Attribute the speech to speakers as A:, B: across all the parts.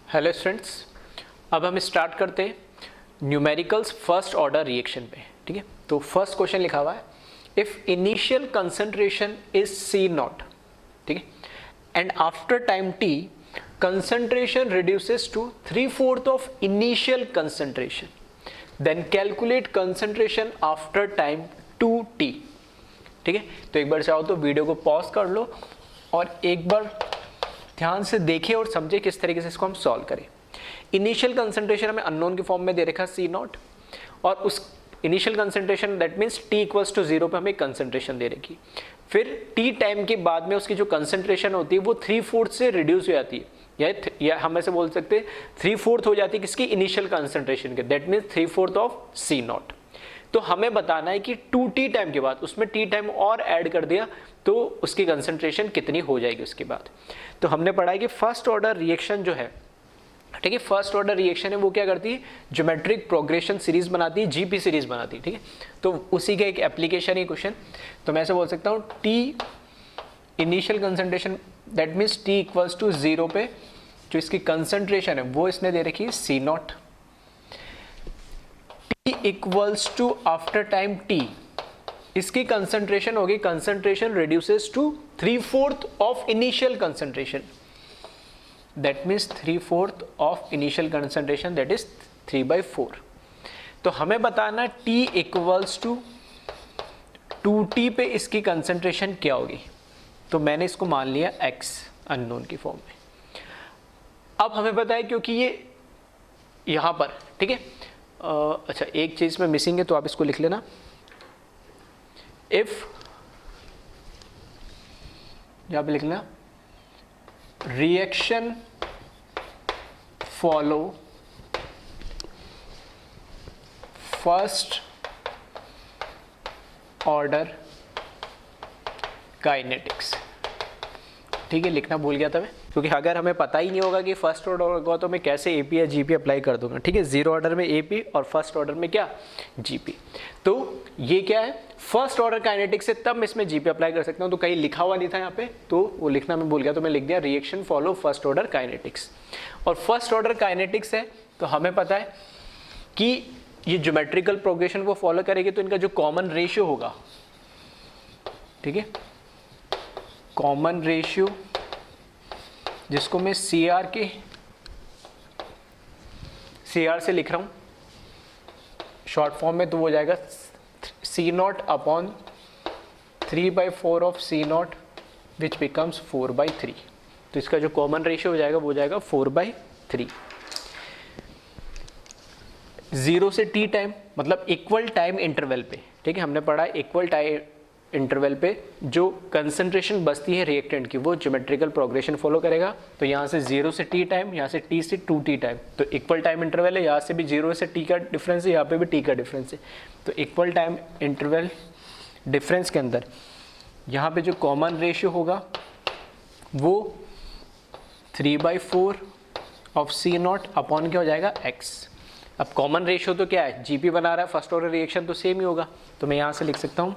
A: Hello students, अब हम start करते हैं न्यूमेरिकल्स फर्स्ट ऑर्डर रिएक्शन पे। ठीक है, तो फर्स्ट क्वेश्चन लिखा हुआ है, if initial concentration is C not, ठीक है, and after time T concentration reduces to 3/4 of initial concentration, then calculate concentration after time 2t। ठीक है, तो एक बार चाहो तो वीडियो को पॉज कर लो और एक बार ध्यान से देखें और समझे किस तरीके से इसको हम सॉल्व करें। इनिशियल कंसंट्रेशन हमें अननोन की फॉर्म में दे रखा सी नॉट, और उस initial concentration that means T equals to 0 पे हमें कंसंट्रेशन दे रखी। फिर टी टाइम के बाद में उसकी जो कंसंट्रेशन होती है वो 3/4 से रिड्यूस हो जाती है, या हम ऐसे बोल सकते हैं 3/4 हो जाती है किसकी, इनिशियल कंसंट्रेशन के, that means 3/4 of C not. तो हमें बताना है कि 2t टाइम के बाद उसमें t टाइम और ऐड कर दिया तो उसकी कंसंट्रेशन कितनी हो जाएगी उसके बाद। तो हमने पढ़ा है कि फर्स्ट ऑर्डर रिएक्शन जो है, ठीक है, फर्स्ट ऑर्डर रिएक्शन है वो क्या करती है, ज्योमेट्रिक प्रोग्रेशन सीरीज बनाती है, जीपी सीरीज बनाती है। ठीक है, तो उसी का एक एप्लीकेशन ही क्वेश्चन। तो मैं ऐसे बोल सकता हूँ t initial concentration that means t equals to 0 पे जो इसकी कंसंट्रेशन है वो इसने दे रखी है C naught, t equals to after time t इसकी कंसंट्रेशन होगी, concentration reduces to 3/4 of initial concentration, that means 3/4 of initial concentration that is 3/4। तो हमें बताना t इक्वल्स टू 2t पे इसकी कंसंट्रेशन क्या होगी। तो मैंने इसको मान लिया x अननोन की फॉर्म में। अब हमें पता है क्योंकि ये यहां पर, ठीक है, अच्छा एक चीज में मिसिंग है तो आप इसको लिख लेना, इफ यहां पे लिखना reaction follow first order kinetics. ठीक है, लिखना भूल गया था मैं, क्योंकि अगर हमें पता ही नहीं होगा कि फर्स्ट ऑर्डर होगा तो मैं कैसे एपी या जीपी अप्लाई कर दूंगा। ठीक है, जीरो ऑर्डर में एपी और फर्स्ट ऑर्डर में क्या, जीपी। तो ये क्या है, फर्स्ट ऑर्डर काइनेटिक्स से तब मैं इसमें जीपी अप्लाई कर सकता हूँ। तो कहीं लिखा हुआ नहीं था यहाँ पे, तो वो लिखना मैं भूल गया, तो मैं लिख दिया reaction follow first order kinetics. और फर्स्ट ऑर्डर काइनेटिक्स है तो हमें पता है कि ये ज्योमेट्रिकल प्रोग्रेशन को फॉलो करेगी, तो इनका जो कॉमन रेशियो होगा, ठीक है, कॉमन रेशियो जिसको मैं CR से लिख रहा हूँ शॉर्ट फॉर्म में, तो वो हो जाएगा C not upon 3/4 of C not which becomes 4/3। तो इसका जो कॉमन रेशियो हो जाएगा वो हो जाएगा 4/3। 0 से t टाइम मतलब इक्वल टाइम इंटरवल पे, ठीक है, हमने पढ़ा इक्वल टाइम इंटरवल पे जो कंसंट्रेशन बचती है रिएक्टेंट की वो ज्योमेट्रिकल प्रोग्रेशन फॉलो करेगा। तो यहाँ से 0 से t टाइम, यहाँ से t से 2t टाइम, तो इक्वल टाइम इंटरवल है, यहाँ से भी 0 से t का डिफरेंस है, यहाँ पे भी t का डिफरेंस है। तो इक्वल टाइम इंटरवल डिफरेंस के अंदर यहाँ पे जो कॉमन रेशियो होगा वो 3/4 ऑफ C नॉट अपॉन क्या हो जाएगा, x। अब कॉमन रेशियो तो क्या है, जीपी बना रहा है, फर्स्ट ऑर्डर रिएक्शन तो सेम ही होगा। तो मैं यहाँ से लिख सकता हूँ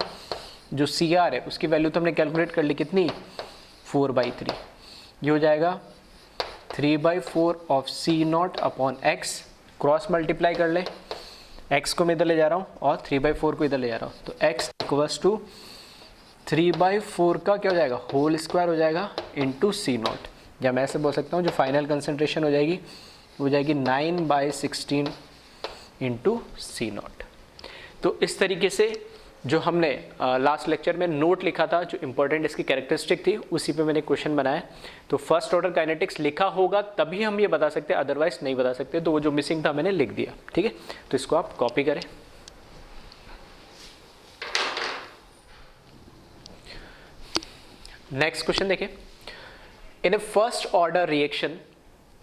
A: जो CR है उसकी वैल्यू तो हमने कैलकुलेट कर ली, कितनी, 4/3। ये हो जाएगा 3/4 of C not upon x, cross multiply कर ले, x को मैं इधर ले जा रहा हूँ और 3/4 को इधर ले जा रहा हूँ। तो x इक्वल्स टू 3/4 का क्या हो जाएगा, होल स्क्वायर हो जाएगा इंटू C नॉट, या मैं ऐसे बोल सकता हूँ जो फाइनल कंसंट्रेशन हो जाएगी वो हो जाएगी 9/16 इंटू C नॉट। तो इस तरीके से जो हमने लास्ट लेक्चर में नोट लिखा था, जो इंपॉर्टेंट इसकी कैरेक्टरिस्टिक थी, उसी पे मैंने क्वेश्चन बनाया। तो फर्स्ट ऑर्डर काइनेटिक्स लिखा होगा तभी हम ये बता सकते हैं, अदरवाइज नहीं बता सकते। तो वो जो मिसिंग था मैंने लिख दिया। ठीक है, तो इसको आप कॉपी करें। नेक्स्ट क्वेश्चन देखें, in a first order reaction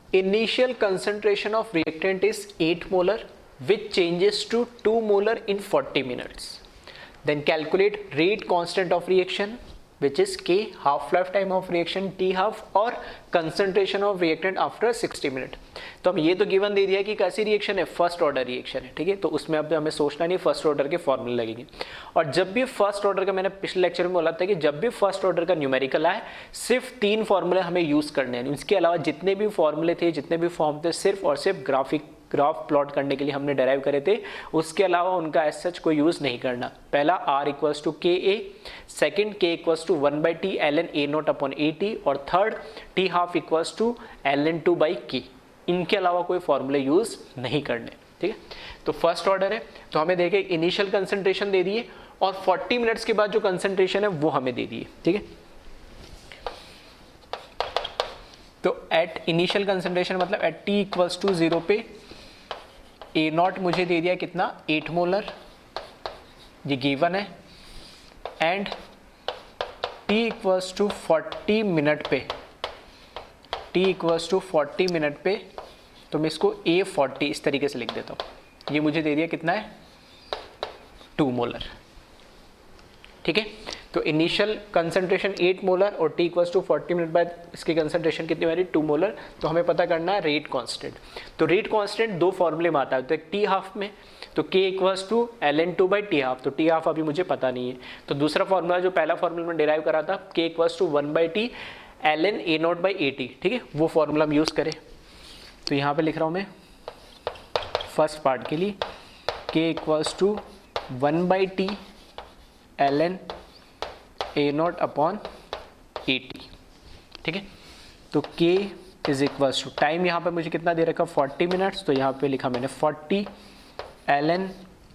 A: initial concentration of reactant is 8 molar which changes to 2 molar in 40 minutes. Then calculate rate constant of reaction which is K, half life time of reaction T half, और concentration of reactant after 60 minute. तो हम ये तो given दे दिया कि कैसी reaction है, first order reaction है, ठीक है। तो उसमें अब हमें सोचना नहीं, फर्स्ट ऑर्डर के फॉर्मूले लगेंगे। और जब भी फर्स्ट ऑर्डर का, मैंने पिछले लेक्चर में बोला था कि जब भी फर्स्ट ऑर्डर का न्यूमेरिकल आए सिर्फ 3 फॉर्मूले हमें यूज करने हैं, इसके अलावा जितने भी फॉर्मूले थे, जितने भी फॉर्म थे, सिर्फ और सिर्फ ग्राफ प्लॉट करने के लिए हमने डेराइव करे थे, उसके अलावा उनका एज सच कोई यूज नहीं करना। पहला R equals to K A, second K equals to 1/T ln A not upon AT, और third T half equals to ln 2/K। इनके अलावा कोई फॉर्मूले यूज नहीं करने, ठीक है। तो फर्स्ट ऑर्डर है, तो हमें देखे इनिशियल कंसंट्रेशन दे दिए और 40 मिनट्स के बाद जो कंसंट्रेशन है वो हमें दे दिए, ठीक है। तो एट इनिशियल कंसंट्रेशन मतलब एट T इक्वल्स टू 0 पे A नॉट मुझे दे दिया कितना, 8 मोलर, ये गिवन है, and T equals to 40 minute पे, T इक्वल्स टू 40 मिनट पे, तो मैं इसको A40 इस तरीके से लिख देता हूँ। ये मुझे दे दिया कितना है, 2 मोलर, ठीक है। तो इनिशियल कंसंट्रेशन 8 मोलर और T इक्वल्स टू 40 मिनट बाद इसकी कंसंट्रेशन कितनी वाली, 2 मोलर। तो हमें पता करना है रेट कांस्टेंट। तो रेट कांस्टेंट 2 फॉर्मूले में आता है, तो एक T हाफ में, तो K equals to ln 2/T half, तो T हाफ अभी मुझे पता नहीं है। तो दूसरा फॉर्मूला जो पहला फॉर्मूला में डिराइव करा था, K equals to 1/T ln A not by AT, ठीक है, वो फॉर्मूला हम यूज़ करें। तो यहाँ पे लिख रहा हूँ मैं फर्स्ट पार्ट के लिए, K equals to 1/T ln A not upon AT, ठीक है। तो K is equals to, time यहाँ पे मुझे कितना दे रखा, 40 मिनट्स, तो यहाँ पे लिखा मैंने 40 ln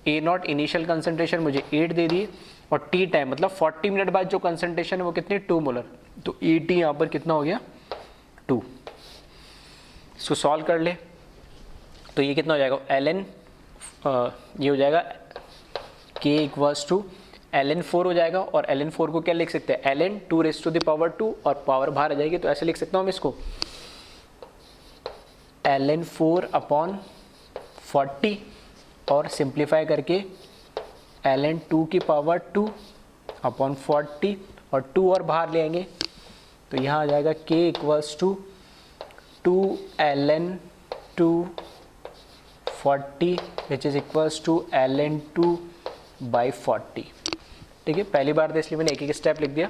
A: A not, initial concentration मुझे 8 दे दी, और T टाइम मतलब 40 मिनट बाद जो कंसंट्रेशन है वो कितनी, 2 मोलर, तो AT यहाँ पर कितना हो गया, 2। इसको सॉल्व कर ले तो ये कितना हो जाएगा, ln ये हो जाएगा K इक्वल्स टू ln 4 हो जाएगा, और ln 4 को क्या लिख सकते हैं, ln 2 raise to the power 2, और पावर बाहर आ जाएगी, तो ऐसे लिख सकता हूँ मैं इसको, ln 4 अपॉन 40, और सिंप्लीफाई करके ln 2 की पावर 2 अपॉन 40, और 2 और बाहर ले आएंगे, तो यहाँ आ जाएगा K equals to 2 ln 2 40 which is equals to ln 2/40, ठीक है। पहली बार तो इसलिए मैंने एक एक स्टेप लिख दिया,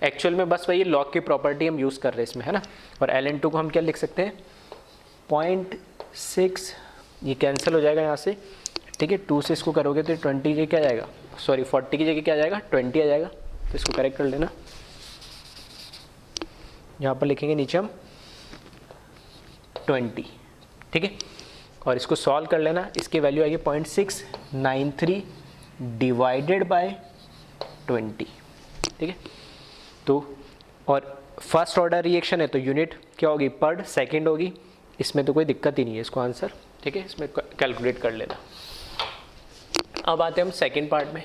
A: एक्चुअल में बस वही लॉग की प्रॉपर्टी हम यूज़ कर रहे हैं इसमें, है ना। और ln 2 को हम क्या लिख सकते हैं, 0.6, ये कैंसिल हो जाएगा यहाँ से, ठीक है। 2 से इसको करोगे तो 20 की जगह क्या आ जाएगा, सॉरी 40 की जगह क्या आ जाएगा, 20 आ जाएगा, तो इसको करेक्ट कर लेना। यहाँ पर लिखेंगे नीचे हम 20, ठीक है, और इसको सॉल्व कर लेना। इसकी वैल्यू आएगी 0.693 डिवाइडेड बाय 20, ठीक है। तो और फर्स्ट ऑर्डर रिएक्शन है तो यूनिट क्या होगी, पर सेकेंड होगी, इसमें तो कोई दिक्कत ही नहीं है इसको आंसर, ठीक है, इसमें कैलकुलेट कर लेना। अब आते हैं हम सेकेंड पार्ट में।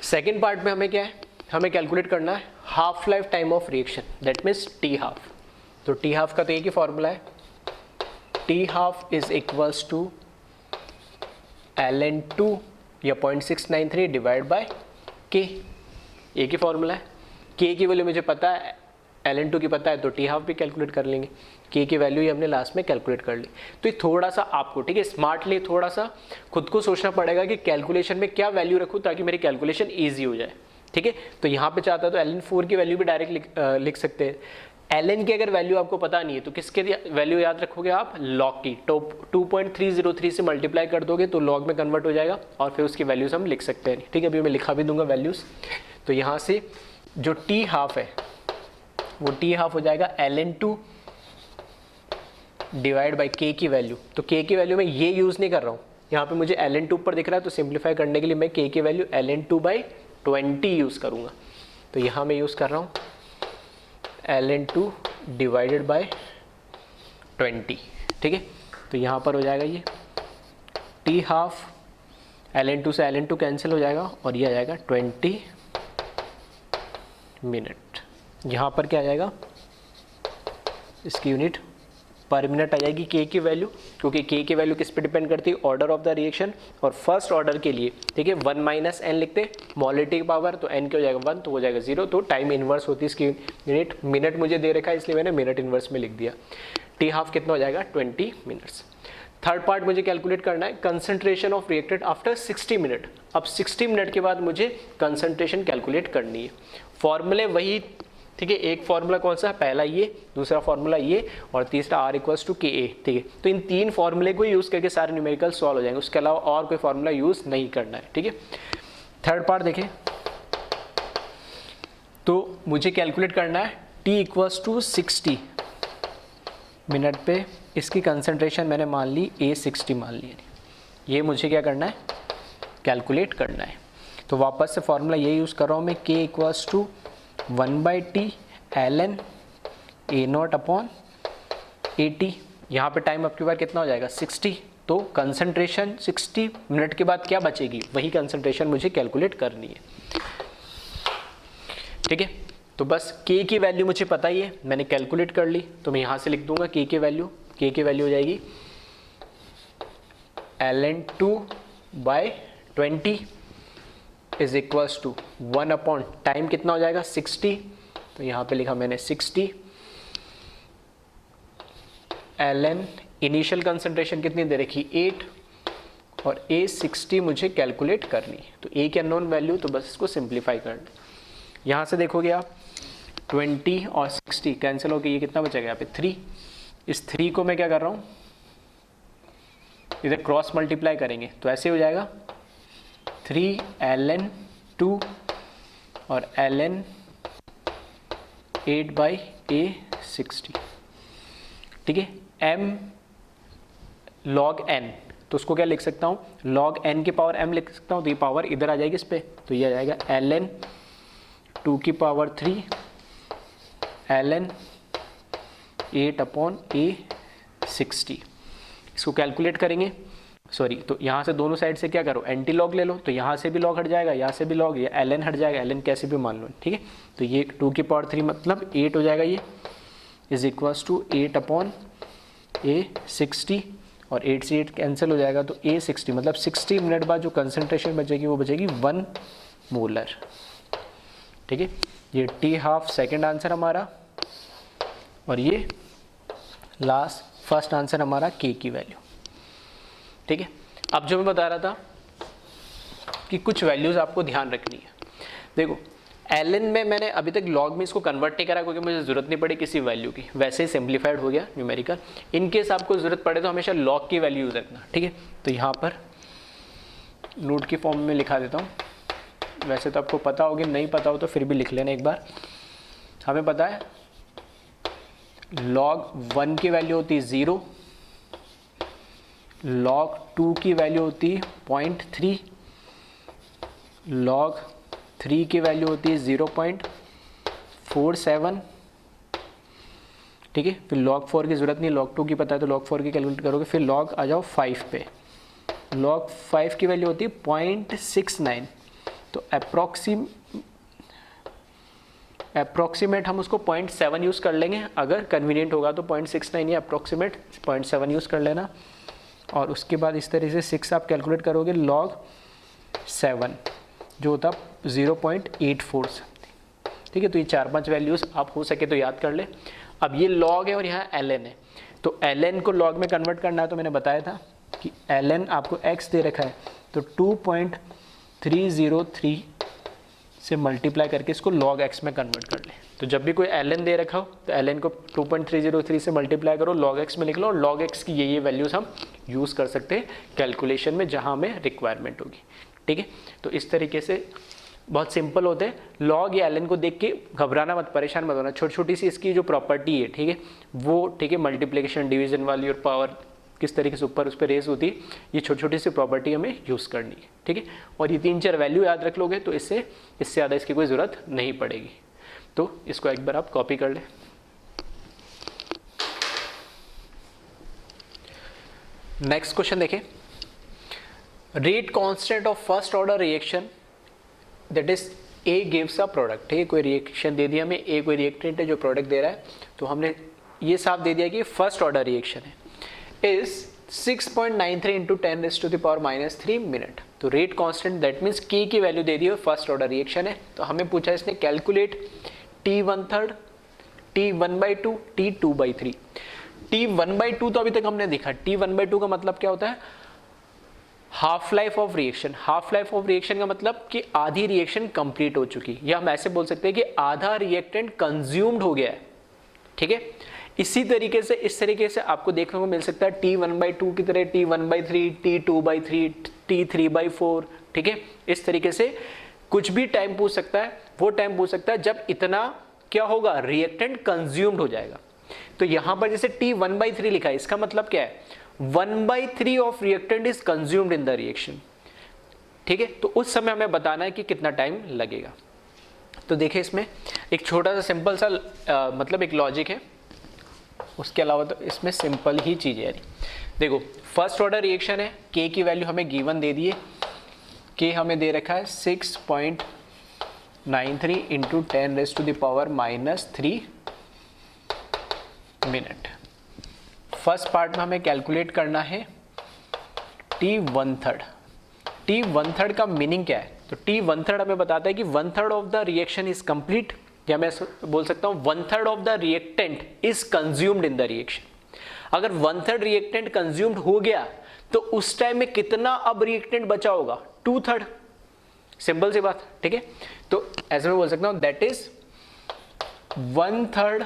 A: सेकेंड पार्ट में हमें क्या है, हमें कैलकुलेट करना है half life time of reaction, that means T half. तो T हाफ का तो एक ही फॉर्मूला है, T half is equals to ln 2 या 0.693 डिवाइड बाय K, एक ही फॉर्मूला है। K की वैल्यू मुझे पता है, ln 2 की पता है, तो T हाफ भी कैलकुलेट कर लेंगे। K की वैल्यू ही हमने लास्ट में कैलकुलेट कर ली। तो ये थोड़ा सा आपको, ठीक है, स्मार्टली थोड़ा सा खुद को सोचना पड़ेगा कि कैलकुलेशन में क्या वैल्यू रखूँ ताकि मेरी कैलकुलेशन ईजी हो जाए, ठीक है। तो यहाँ पे चाहता तो ln 4 की वैल्यू भी डायरेक्ट लिख सकते हैं। ln की अगर वैल्यू आपको पता नहीं है तो किसके वैल्यू याद रखोगे आप, लॉग की, तो 2.303 से मल्टीप्लाई कर दोगे तो लॉग में कन्वर्ट हो जाएगा, और फिर उसकी वैल्यूज हम लिख सकते हैं, ठीक है। अभी मैं लिखा भी दूंगा वैल्यूज। तो यहाँ से जो T हाफ है वो T हाफ हो जाएगा ln 2 डिवाइड बाई K की वैल्यू। तो K की वैल्यू मैं ये यूज़ नहीं कर रहा हूँ, यहाँ पे मुझे ln 2 पर दिख रहा है, तो सिंप्लीफाई करने के लिए मैं K की वैल्यू ln 2/20 यूज़ करूँगा। तो यहाँ मैं यूज़ कर रहा हूँ ln 2 डिवाइडेड बाय 20, ठीक है। तो यहाँ पर हो जाएगा ये T हाफ, ln 2 से ln 2 कैंसिल हो जाएगा, और ये आ जाएगा 20 मिनट। यहाँ पर क्या आ जाएगा, इसकी यूनिट पर मिनट आ जाएगी के की वैल्यू, क्योंकि के की वैल्यू किस पे डिपेंड करती है, ऑर्डर ऑफ द रिएक्शन। और फर्स्ट ऑर्डर के लिए ठीक है 1 माइनस एन लिखते, मोलिटी की पावर, तो एन क्या हो जाएगा 1, तो हो जाएगा 0। तो टाइम इनवर्स होती है इसकी यूनिट, मिनट मुझे दे रखा है इसलिए मैंने मिनट इनवर्स में लिख दिया। टी हाफ कितना हो जाएगा 20 मिनट्स। थर्ड पार्ट मुझे कैलकुलेट करना है concentration of reactant after 60 minute. अब 60 मिनट के बाद मुझे कंसंट्रेशन कैलकुलेट करनी है। फॉर्मूले वही ठीक है, एक फॉर्मूला कौन सा है, पहला ये, दूसरा फॉर्मूला ये, और तीसरा R इक्वल्स टू के ए। ठीक है, तो इन तीन फॉर्मूले को यूज़ करके सारे न्यूमेरिकल सॉल्व हो जाएंगे, उसके अलावा और कोई फॉर्मूला यूज़ नहीं करना है। ठीक है, थर्ड पार्ट देखें, तो मुझे कैलकुलेट करना है T इक्वल्स टू 60 मिनट पे इसकी कंसंट्रेशन मैंने मान ली A60 मान ली, ये मुझे क्या करना है, कैलकुलेट करना है। तो वापस से फॉर्मूला ये यूज़ कर रहा हूँ मैं, K equals to 1/T ln A0 upon AT। यहाँ पे टाइम आपकी बार कितना हो जाएगा 60, तो कंसंट्रेशन 60 मिनट के बाद क्या बचेगी, वही कंसंट्रेशन मुझे कैलकुलेट करनी है। ठीक है, तो बस K की वैल्यू मुझे पता ही है, मैंने कैलकुलेट कर ली, तो मैं यहाँ से लिख दूंगा K की वैल्यू। K की वैल्यू हो जाएगी ln2/20 is equals to 1 upon time कितना हो जाएगा 60, तो यहाँ पे लिखा मैंने 60 ln इनिशियल कंसंट्रेशन कितनी दे रखी 8, और A60 मुझे कैलकुलेट करनी है। तो A की अननोन वैल्यू, तो बस इसको सिंप्लीफाई करना। यहाँ से देखोगे आप 20 और 60 कैंसिल होकर ये कितना बचेगा यहाँ पे 3। इस 3 को मैं क्या कर रहा हूँ, इधर क्रॉस मल्टीप्लाई करेंगे तो ऐसे हो जाएगा 3 ln 2 और ln 8/A60। ठीक है, m log n, तो उसको क्या लिख सकता हूँ, log n की पावर m लिख सकता हूँ, तो ये पावर इधर आ जाएगी इस पे, तो ये आ जाएगा ln 2 की पावर 3 ln 8/A60। इसको कैलकुलेट करेंगे, सॉरी, तो यहाँ से दोनों साइड से क्या करो, एंटी लॉग ले लो, तो यहाँ से भी लॉग हट जाएगा, यहाँ से भी लॉग, या ln हट जाएगा, ln कैसे भी मान लो। ठीक है, तो ये 2 की पावर 3 मतलब 8 हो जाएगा, ये इज इक्वल्स टू 8/A60, और 8 से 8 कैंसिल हो जाएगा, तो A60 मतलब 60 मिनट बाद जो कंसंट्रेशन बचेगी वो बचेगी 1 मोलर। ठीक है, ये T हाफ सेकेंड आंसर हमारा, और ये लास्ट फर्स्ट आंसर हमारा K की वैल्यू। ठीक है, अब जो मैं बता रहा था कि कुछ वैल्यूज़ आपको ध्यान रखनी है। देखो ln में मैंने अभी तक log में इसको कन्वर्ट नहीं करा, क्योंकि मुझे ज़रूरत नहीं पड़ी किसी वैल्यू की, वैसे ही सिंप्लीफाइड हो गया न्यूमेरिकल। इन केस आपको ज़रूरत पड़े तो हमेशा log की वैल्यू यूज़ रखना। ठीक है, तो यहाँ पर नोट की फॉर्म में लिखा देता हूँ, वैसे तो आपको पता होगी, नहीं पता हो तो फिर भी लिख लेना एक बार। हमें पता है log 1 की वैल्यू होती है 0, log 2 की वैल्यू होती है 0.3, log 3 की वैल्यू होती है 0.47। ठीक है, फिर log 4 की ज़रूरत नहीं, log 2 की पता है तो log 4 की कैलकुलेट करोगे। फिर log आ जाओ 5 पे, log 5 की वैल्यू होती है 0.69, तो अप्रॉक्सीमेट हम उसको 0.7 यूज़ कर लेंगे, अगर कन्वीनियंट होगा तो 0.69 या अप्रॉक्सीमेट 0.7 यूज़ कर लेना। और उसके बाद इस तरह से 6 आप कैलकुलेट करोगे, log 7 जो होता 0.84 समथिंग। ठीक है, तो ये 4-5 वैल्यूज़ आप हो सके तो याद कर ले। अब ये log है और यहाँ ln है, तो ln को log में कन्वर्ट करना है, तो मैंने बताया था कि ln आपको x दे रखा है, तो 2.303 से मल्टीप्लाई करके इसको log x में कन्वर्ट कर ले। तो जब भी कोई ln दे रखा हो तो ln को 2.303 से मल्टीप्लाई करो, log x में लिख लो, और log x की ये वैल्यूज़ हम यूज़ कर सकते हैं कैलकुलेशन में जहाँ हमें रिक्वायरमेंट होगी। ठीक है, तो इस तरीके से बहुत सिंपल होते हैं। log या ln को देख के घबराना मत, परेशान मत होना, छोटी छोटी सी इसकी जो प्रॉपर्टी है, ठीक है वो, ठीक है मल्टीप्लिकेशन डिवीजन वाली और पावर किस तरीके से ऊपर उस पर रेस होती है, ये छोटी छोटी सी प्रॉपर्टी हमें यूज़ करनी है। ठीक है, और ये 3-4 वैल्यू याद रख लोगे तो इससे ज़्यादा इसकी कोई ज़रूरत नहीं पड़ेगी। तो इसको एक बार आप कॉपी कर लें। नेक्स्ट क्वेश्चन देखें, rate constant of first order reaction that is A gives a product. ठीक है, कोई रिएक्शन दे दिया हमें, ए कोई रिएक्टेंट है जो प्रोडक्ट दे रहा है, तो हमने ये साफ दे दिया कि फर्स्ट ऑर्डर रिएक्शन है इज 6.93 इंटू 10⁻³ मिनट। तो रेट कांस्टेंट दैट मीन्स के की वैल्यू दे दी है, फर्स्ट ऑर्डर रिएक्शन है। तो हमें पूछा इसने calculate T1/3, T1/2, T2/3। T1/2 तो अभी तक हमने देखा, T1/2 का मतलब क्या होता है, half life of reaction. Half life of reaction का मतलब कि आधी रिएक्शन कंप्लीट हो चुकी, या हम ऐसे बोल सकते हैं कि आधा रिएक्टेंट कंज्यूम्ड हो गया है, ठीक है। इसी तरीके से इस तरीके से आपको देखने को मिल सकता है T1/2 की तरह T1/3, T2/3, T3/4, ठीक है। इस तरीके से कुछ भी टाइम पूछ सकता है, वो टाइम पूछ सकता है जब इतना क्या होगा, रिएक्टेंट कंज्यूम्ड हो जाएगा। तो यहां पर जैसे T1/3 लिखा है, इसका मतलब क्या है, 1/3 of reactant is consumed in the reaction, ठीक है। तो उस समय हमें बताना है कि कितना टाइम लगेगा। तो देखिए इसमें एक छोटा सा सिंपल सा मतलब एक लॉजिक है, उसके अलावा तो इसमें सिंपल ही चीज है। देखो फर्स्ट ऑर्डर रिएक्शन है, के की वैल्यू हमें गिवन दे दी है, के हमें दे रखा है 6.93 इंटू 10⁻³ मिनट। फर्स्ट पार्ट में हमें कैलकुलेट करना है T1/3। T1/3 का मीनिंग क्या है, तो T1/3 हमें बताता है कि 1/3 of the reaction is complete, या मैं बोल सकता हूं 1/3 of the reactant is consumed in the reaction. अगर 1/3 रिएक्टेंट कंज्यूम्ड हो गया तो उस टाइम में कितना अब रिएक्टेंट बचा होगा, 2/3। सिंपल सी बात, ठीक है। तो ऐसे में बोल सकता हूं that is 1/3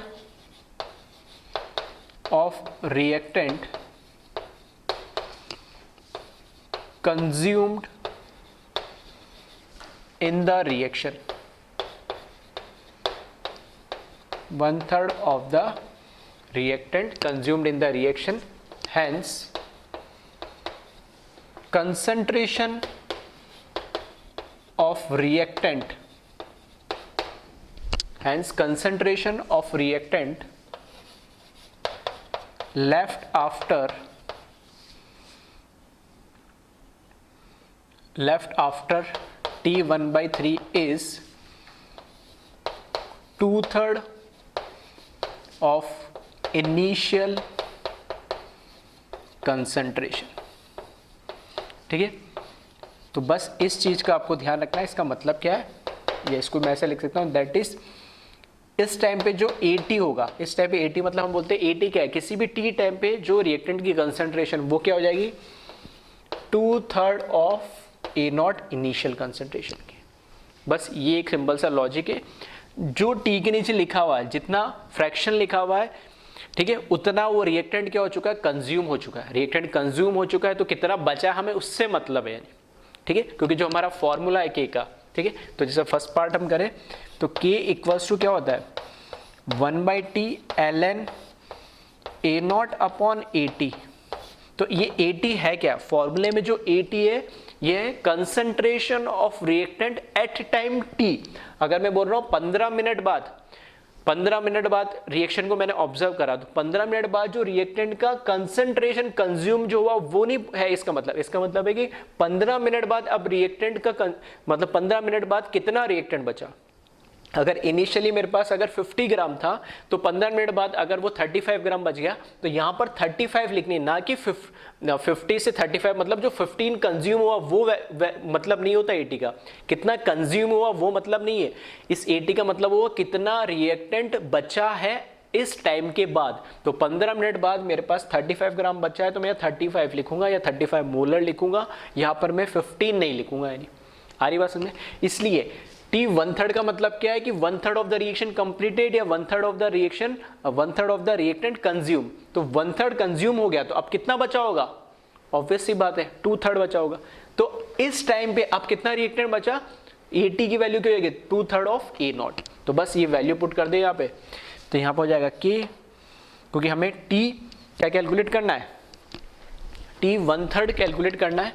A: of reactant consumed in the reaction, 1/3 of the reactant consumed in the reaction, hence concentration of reactant left after T1/3 is 2/3 of initial concentration, ठीक है। तो बस इस चीज का आपको ध्यान रखना है। इसका मतलब क्या है, ये इसको मैं ऐसे लिख सकता हूं, दैट इज इस टाइम पे जो 80 होगा, इस टाइम पे 80 मतलब हम बोलते हैं 80 क्या है, किसी भी टी टाइम पे जो रिएक्टेंट की कंसंट्रेशन वो क्या हो जाएगी, 2/3 ऑफ A0 इनिशियल कंसंट्रेशन की। बस ये एक सिंपल सा लॉजिक है। जो टी के नीचे लिखा हुआ है, जितना फ्रैक्शन लिखा हुआ है, ठीक है, उतना वो रिएक्टेंट क्या हो चुका है, कंज्यूम हो चुका है। रिएक्टेंट कंज्यूम हो चुका है तो कितना बचा हमें उससे मतलब है, ठीक है, क्योंकि जो हमारा फॉर्मूला है के का, ठीक है। तो जैसे फर्स्ट पार्ट हम करें तो के इक्वल्स टू क्या होता है, 1/T ln A0 अपॉन 80। तो ये 80 है क्या, फॉर्मूले में जो 80 है ये है concentration of reactant at time T. अगर मैं बोल रहा हूं 15 मिनट बाद रिएक्शन को मैंने ऑब्जर्व करा, तो 15 मिनट बाद जो रिएक्टेंट का कंसंट्रेशन कंज्यूम जो हुआ वो नहीं है इसका मतलब है कि 15 मिनट बाद अब रिएक्टेंट का मतलब 15 मिनट बाद कितना रिएक्टेंट बचा। अगर इनिशियली मेरे पास अगर 50 ग्राम था तो 15 मिनट बाद अगर वो 35 ग्राम बच गया तो यहाँ पर 35 लिखनी है, ना कि 50 से 35। मतलब जो 15 कंज्यूम हुआ वो मतलब नहीं होता 80 का, कितना कंज्यूम हुआ वो मतलब नहीं है। इस 80 का मतलब हुआ कितना रिएक्टेंट बचा है इस टाइम के बाद। तो 15 मिनट बाद मेरे पास 35 ग्राम बचा है तो मैं 35 लिखूंगा या 35 मोलर लिखूंगा, यहाँ पर मैं 15 नहीं लिखूंगा। यानी आ रही बात समझे। इसलिए T1/3 का मतलब क्या है कि 1/3 ऑफ द रिएक्शन कंप्लीटेड या 1/3 of the reaction 1/3 of the reactant consume. तो 1/3 कंज्यूम हो गया तो अब कितना बचा होगा, ऑब्वियस सी बात है 2/3 बचा होगा। तो इस टाइम पे अब कितना रिएक्टेंट बचा, 80 की वैल्यू क्या होगी, 2/3 ऑफ A0। तो बस ये वैल्यू पुट कर दे यहाँ पे, तो यहाँ पर हो जाएगा K, क्योंकि हमें T क्या कैलकुलेट करना है, T1/3 कैलकुलेट करना है।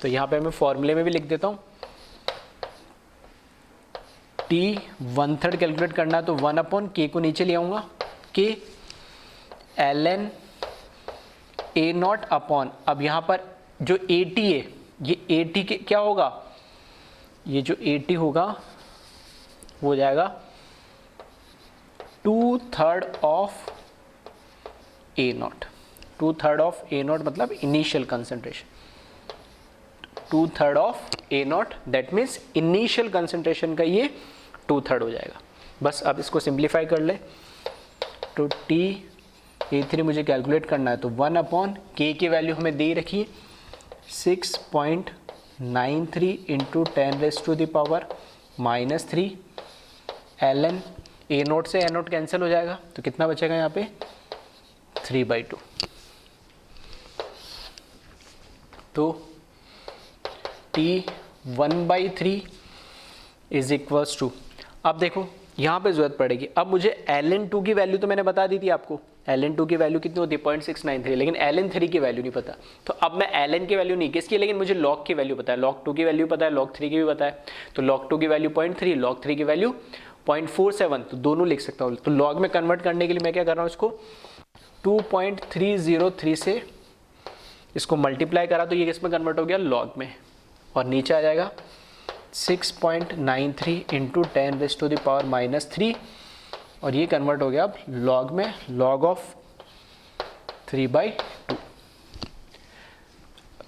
A: तो यहाँ पे मैं फॉर्मूले में भी लिख देता हूँ, T1/3 कैलकुलेट करना है तो 1/K को नीचे ले आऊंगा, K ln A0 अपॉन, अब यहाँ पर जो 80 है ये 80 के क्या होगा, ये जो 80 होगा वो हो जाएगा 2/3 of A naught, 2/3 of A naught मतलब initial concentration, 2/3 of A naught that means initial concentration का ये 2/3 हो जाएगा। बस अब इसको सिंप्लीफाई कर ले, तो T(A3) मुझे कैलकुलेट करना है, तो 1/K की वैल्यू हमें दे रखी 6.93 इंटू 10⁻³ ln ए नोट से ए नोट कैंसिल हो जाएगा, तो कितना बचेगा यहाँ पे 3/2। तो T1/3 इज इक्वल्स टू, अब देखो यहाँ पे जरूरत पड़ेगी, अब मुझे ln2 की वैल्यू तो मैंने बता दी थी आपको, ln2 की वैल्यू कितनी होती है 0.693, लेकिन ln3 की वैल्यू नहीं पता। तो अब मैं ln की वैल्यू नहीं किसकी, लेकिन मुझे log की वैल्यू पता है, log2 की वैल्यू पता है, log3 की भी पता है। तो log2 की वैल्यू 0.3, log3 की वैल्यू 0.47, तो दोनों लिख सकता हूँ। तो log में कन्वर्ट करने के लिए मैं क्या कर रहा हूँ, इसको 2.303 से इसको मल्टीप्लाई करा, तो ये किस में कन्वर्ट हो गया log में, और नीचे आ जाएगा 6.93 इंटू 10⁻³ और ये कन्वर्ट हो गया अब log में, log ऑफ 3/2।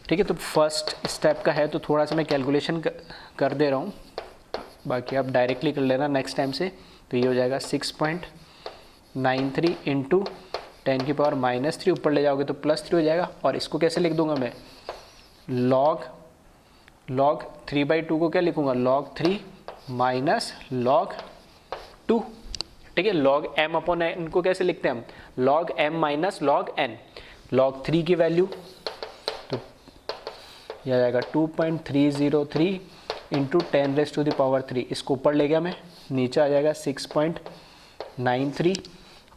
A: ठीक है, तो फर्स्ट स्टेप का है तो थोड़ा सा मैं कैलकुलेशन कर दे रहा हूँ, बाकी आप डायरेक्टली कर लेना नेक्स्ट टाइम से। तो ये हो जाएगा 6.93 इंटू 10⁻³ ऊपर ले जाओगे तो +3 हो जाएगा, और इसको कैसे लिख दूंगा मैं, log 3/2 को क्या लिखूंगा, log 3 माइनस log 2। ठीक है, log m/n को कैसे लिखते हैं हम, log m minus log n। log 3 की वैल्यू तो यह आ जाएगा 2.303 इंटू 10⁻³, इसको ऊपर ले गया मैं, नीचे आ जाएगा 6.93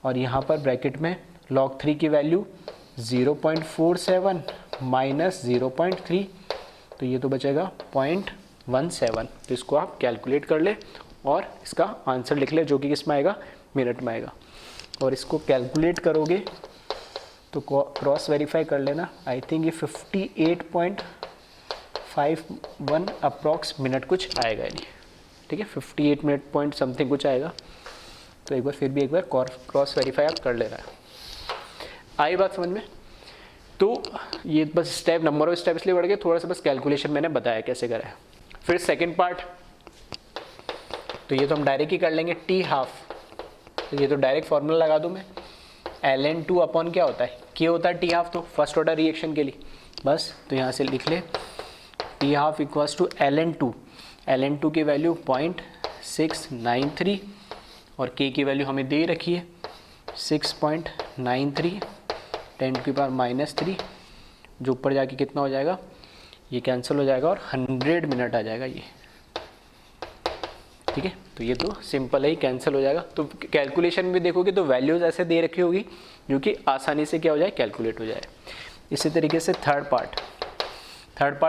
A: और यहाँ पर ब्रैकेट में log 3 की वैल्यू 0.47 माइनस 0.3, तो ये तो बचेगा 0.17। तो इसको आप कैलकुलेट कर ले और इसका आंसर लिख ले, जो कि किस में आएगा, मिनट में आएगा। और इसको कैलकुलेट करोगे तो क्रॉस वेरीफाई कर लेना, आई थिंक ये 58.51 अप्रॉक्स मिनट कुछ आएगा नहीं। ठीक है, 58 मिनट पॉइंट समथिंग कुछ आएगा, तो एक बार फिर भी एक बार क्रॉस वेरीफाई आप कर लेना। आई बात समझ में? तो ये बस स्टेप नंबर ऑफ स्टेप इसलिए बढ़ गए, थोड़ा सा बस कैलकुलेशन मैंने बताया कैसे करें। फिर सेकंड पार्ट, तो ये तो हम डायरेक्ट ही कर लेंगे, T½ तो ये तो डायरेक्ट फार्मूला लगा दूं मैं, ln2 अपॉन क्या होता है, K होता है T½ तो फर्स्ट ऑर्डर रिएक्शन के लिए, बस तो यहाँ से लिख ले T½ इक्वल्स टू ln2 की वैल्यू 0.693 और K की वैल्यू हमें दे रखी है 6.93 10⁻³ जो ऊपर जाके कितना हो जाएगा, ये कैंसिल हो जाएगा और 100 मिनट आ जाएगा ये। ठीक है, तो ये तो सिंपल है ही, कैंसिल हो जाएगा। तो कैलकुलेशन में देखोगे तो वैल्यूज ऐसे दे रखी होगी जो कि आसानी से क्या हो जाए, कैलकुलेट हो जाए। इसी तरीके से थर्ड पार्ट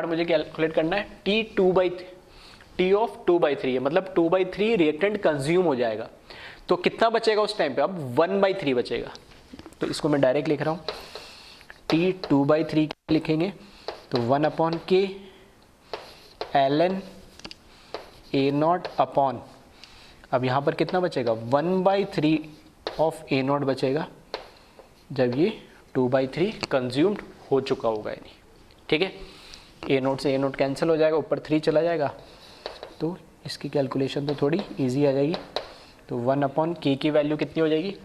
A: मुझे कैलकुलेट करना है T ऑफ 2/3 है, मतलब 2/3 रिएक्टेंट कंज्यूम हो जाएगा, तो कितना बचेगा उस टाइम पे, अब 1/3 बचेगा। तो इसको मैं डायरेक्ट लिख रहा हूँ, T 2/3 लिखेंगे तो 1/K ln A0 अपॉन, अब यहाँ पर कितना बचेगा 1/3 ऑफ A0 बचेगा जब ये 2/3 कंज्यूम्ड हो चुका होगा यानी। ठीक है, A0 से A0 कैंसिल हो जाएगा, ऊपर 3 चला जाएगा, तो इसकी कैलकुलेशन तो थोड़ी इजी आ जाएगी। तो 1/K की वैल्यू कितनी हो जाएगी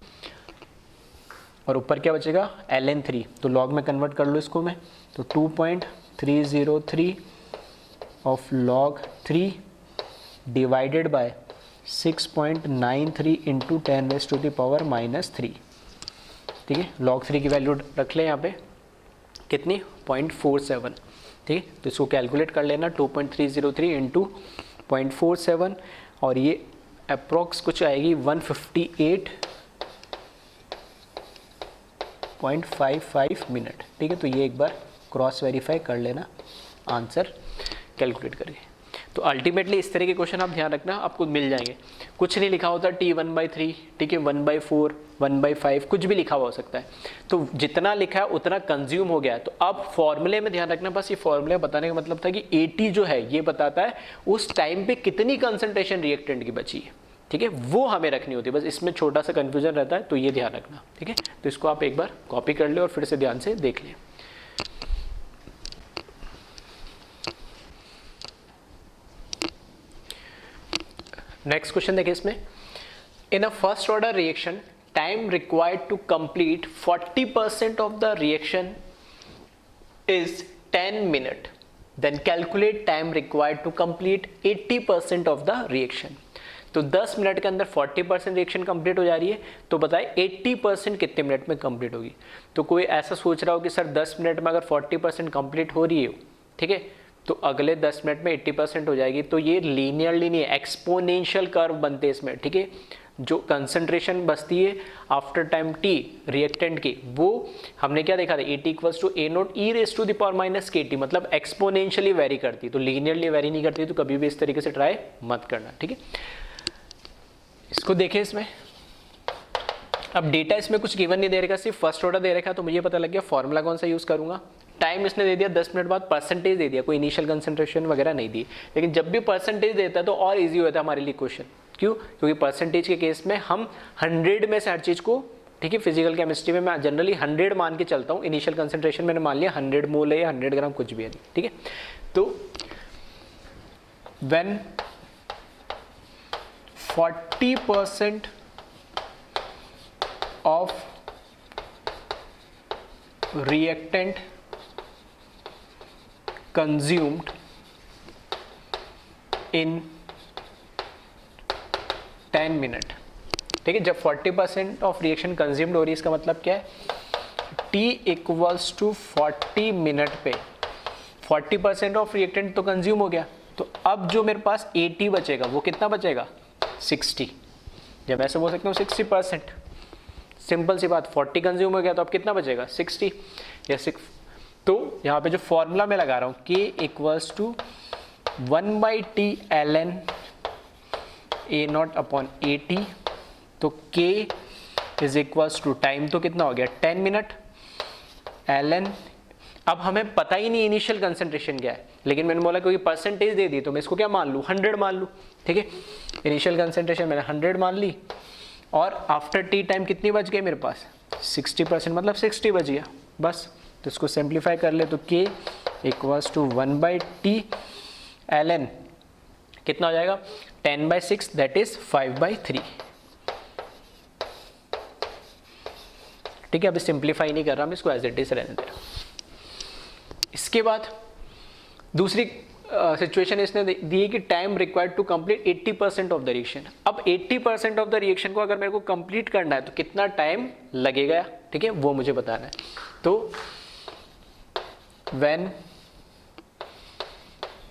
A: और ऊपर क्या बचेगा ln3, तो log में कन्वर्ट कर लो इसको मैं, तो 2.303 of log 3 divided by 6.93 into 10⁻³ ठीक है, log 3 की वैल्यू रख लें यहाँ पे कितनी 0.47। ठीक है, तो इसको कैलकुलेट कर लेना 2.303 इंटू 0.47 और ये अप्रॉक्स कुछ आएगी 158.55 मिनट। ठीक है, तो ये एक बार क्रॉस वेरीफाई कर लेना आंसर कैलकुलेट करके। तो अल्टीमेटली इस तरह के क्वेश्चन आप ध्यान रखना, आपको मिल जाएंगे। कुछ नहीं लिखा होता T 1/3, ठीक है, 1/4, 1/5 कुछ भी लिखा हुआ हो सकता है। तो जितना लिखा है उतना कंज्यूम हो गया है। तो अब फॉर्मूले में ध्यान रखना, बस ये फॉर्मूले बताने का मतलब था कि AT जो है ये बताता है उस टाइम पे कितनी कंसंट्रेशन रिएक्टेंट की बची है। ठीक है, वो हमें रखनी होती है, बस इसमें छोटा सा कंफ्यूजन रहता है, तो ये ध्यान रखना, ठीक है। तो इसको आप एक बार कॉपी कर ले और फिर से ध्यान से देख लें। नेक्स्ट क्वेश्चन देखिए इसमें, in a first order reaction time required to complete 40% of the reaction is 10 minute, then calculate time required to complete 80% of the reaction. तो 10 मिनट के अंदर 40% रिएक्शन कंप्लीट हो जा रही है, तो बताए 80% कितने मिनट में कंप्लीट होगी। तो कोई ऐसा सोच रहा हो कि सर 10 मिनट में अगर 40% कंप्लीट हो रही है, ठीक है, तो अगले 10 मिनट में 80% हो जाएगी, तो ये लीनियरली नहीं है, एक्सपोनेंशियल कर्व बनते हैं इसमें, ठीक है। जो कंसंट्रेशन बचती है आफ्टर टाइम टी रिएक्टेंट की, वो हमने क्या देखा था, AT equals to A not E raise to the power minus KT, मतलब एक्सपोनेंशियली वेरी करती है, तो लीनियरली वेरी नहीं करती, तो कभी भी इस तरीके से ट्राई मत करना, ठीक है। इसको देखें, इसमें अब डेटा इसमें कुछ गिवन नहीं दे रखा, सिर्फ फर्स्ट ऑर्डर दे रखा है, तो मुझे पता लग गया फॉर्मूला कौन सा यूज करूंगा। टाइम इसने दे दिया 10 मिनट बाद, परसेंटेज दे दिया, कोई इनिशियल कंसंट्रेशन वगैरह नहीं दी, लेकिन जब भी परसेंटेज देता है तो और इजी होता है हमारे लिए क्वेश्चन। क्यों? क्योंकि परसेंटेज के केस में हम 100 में से हर चीज को, ठीक है, फिजिकल केमिस्ट्री में मैं जनरली 100 मान के चलता हूँ। इनिशियल कंसंट्रेशन मैंने मान लिया 100 मोल है या 100 ग्राम, कुछ भी है, ठीक है। तो when 40% of reactant consumed in 10 minute, ठीक है। जब 40% ऑफ रिएक्शन कंज्यूम्ड हो रही है, इसका मतलब क्या है, T इक्वल्स टू 40 मिनट पे 40% ऑफ रिएक्टेंट तो कंज्यूम हो गया, तो अब जो मेरे पास AT बचेगा वो कितना बचेगा, 60। जब ऐसे बोल सकता हूँ 60%, सिंपल सी बात, 40 कंज्यूम हो गया तो अब कितना बचेगा, 60 या 6। तो यहाँ पे जो फॉर्मूला मैं लगा रहा हूँ, K equals to 1/T ln A not upon AT, तो K is equals to time तो कितना हो गया 10 मिनट ln, अब हमें पता ही नहीं इनिशियल कंसंट्रेशन क्या है, लेकिन मैंने बोला क्योंकि परसेंटेज दे दी तो मैं इसको क्या मान लूँ, 100 मान लूँ, ठीक है। इनिशियल कंसंट्रेशन मैंने 100 मान ली, और आफ्टर टी टाइम कितनी बच गई मेरे पास, 60%, मतलब 60 बच गया बस। तो इसको सिंप्लीफाई कर ले तो K equals to 1/T ln कितना हो जाएगा, 10/6 दैट इज 5/3, ठीक है। अभी सिंप्लीफाई नहीं कर रहा मैं, इसको एज इट इज रहने दे रहा हूं। इसके बाद दूसरी सिचुएशन इसने दी है कि time required to complete 80% of the reaction. अब 80% ऑफ द रिएक्शन को अगर मेरे को कंप्लीट करना है तो कितना टाइम लगेगा, ठीक है, वो मुझे बताना है। तो व्हेन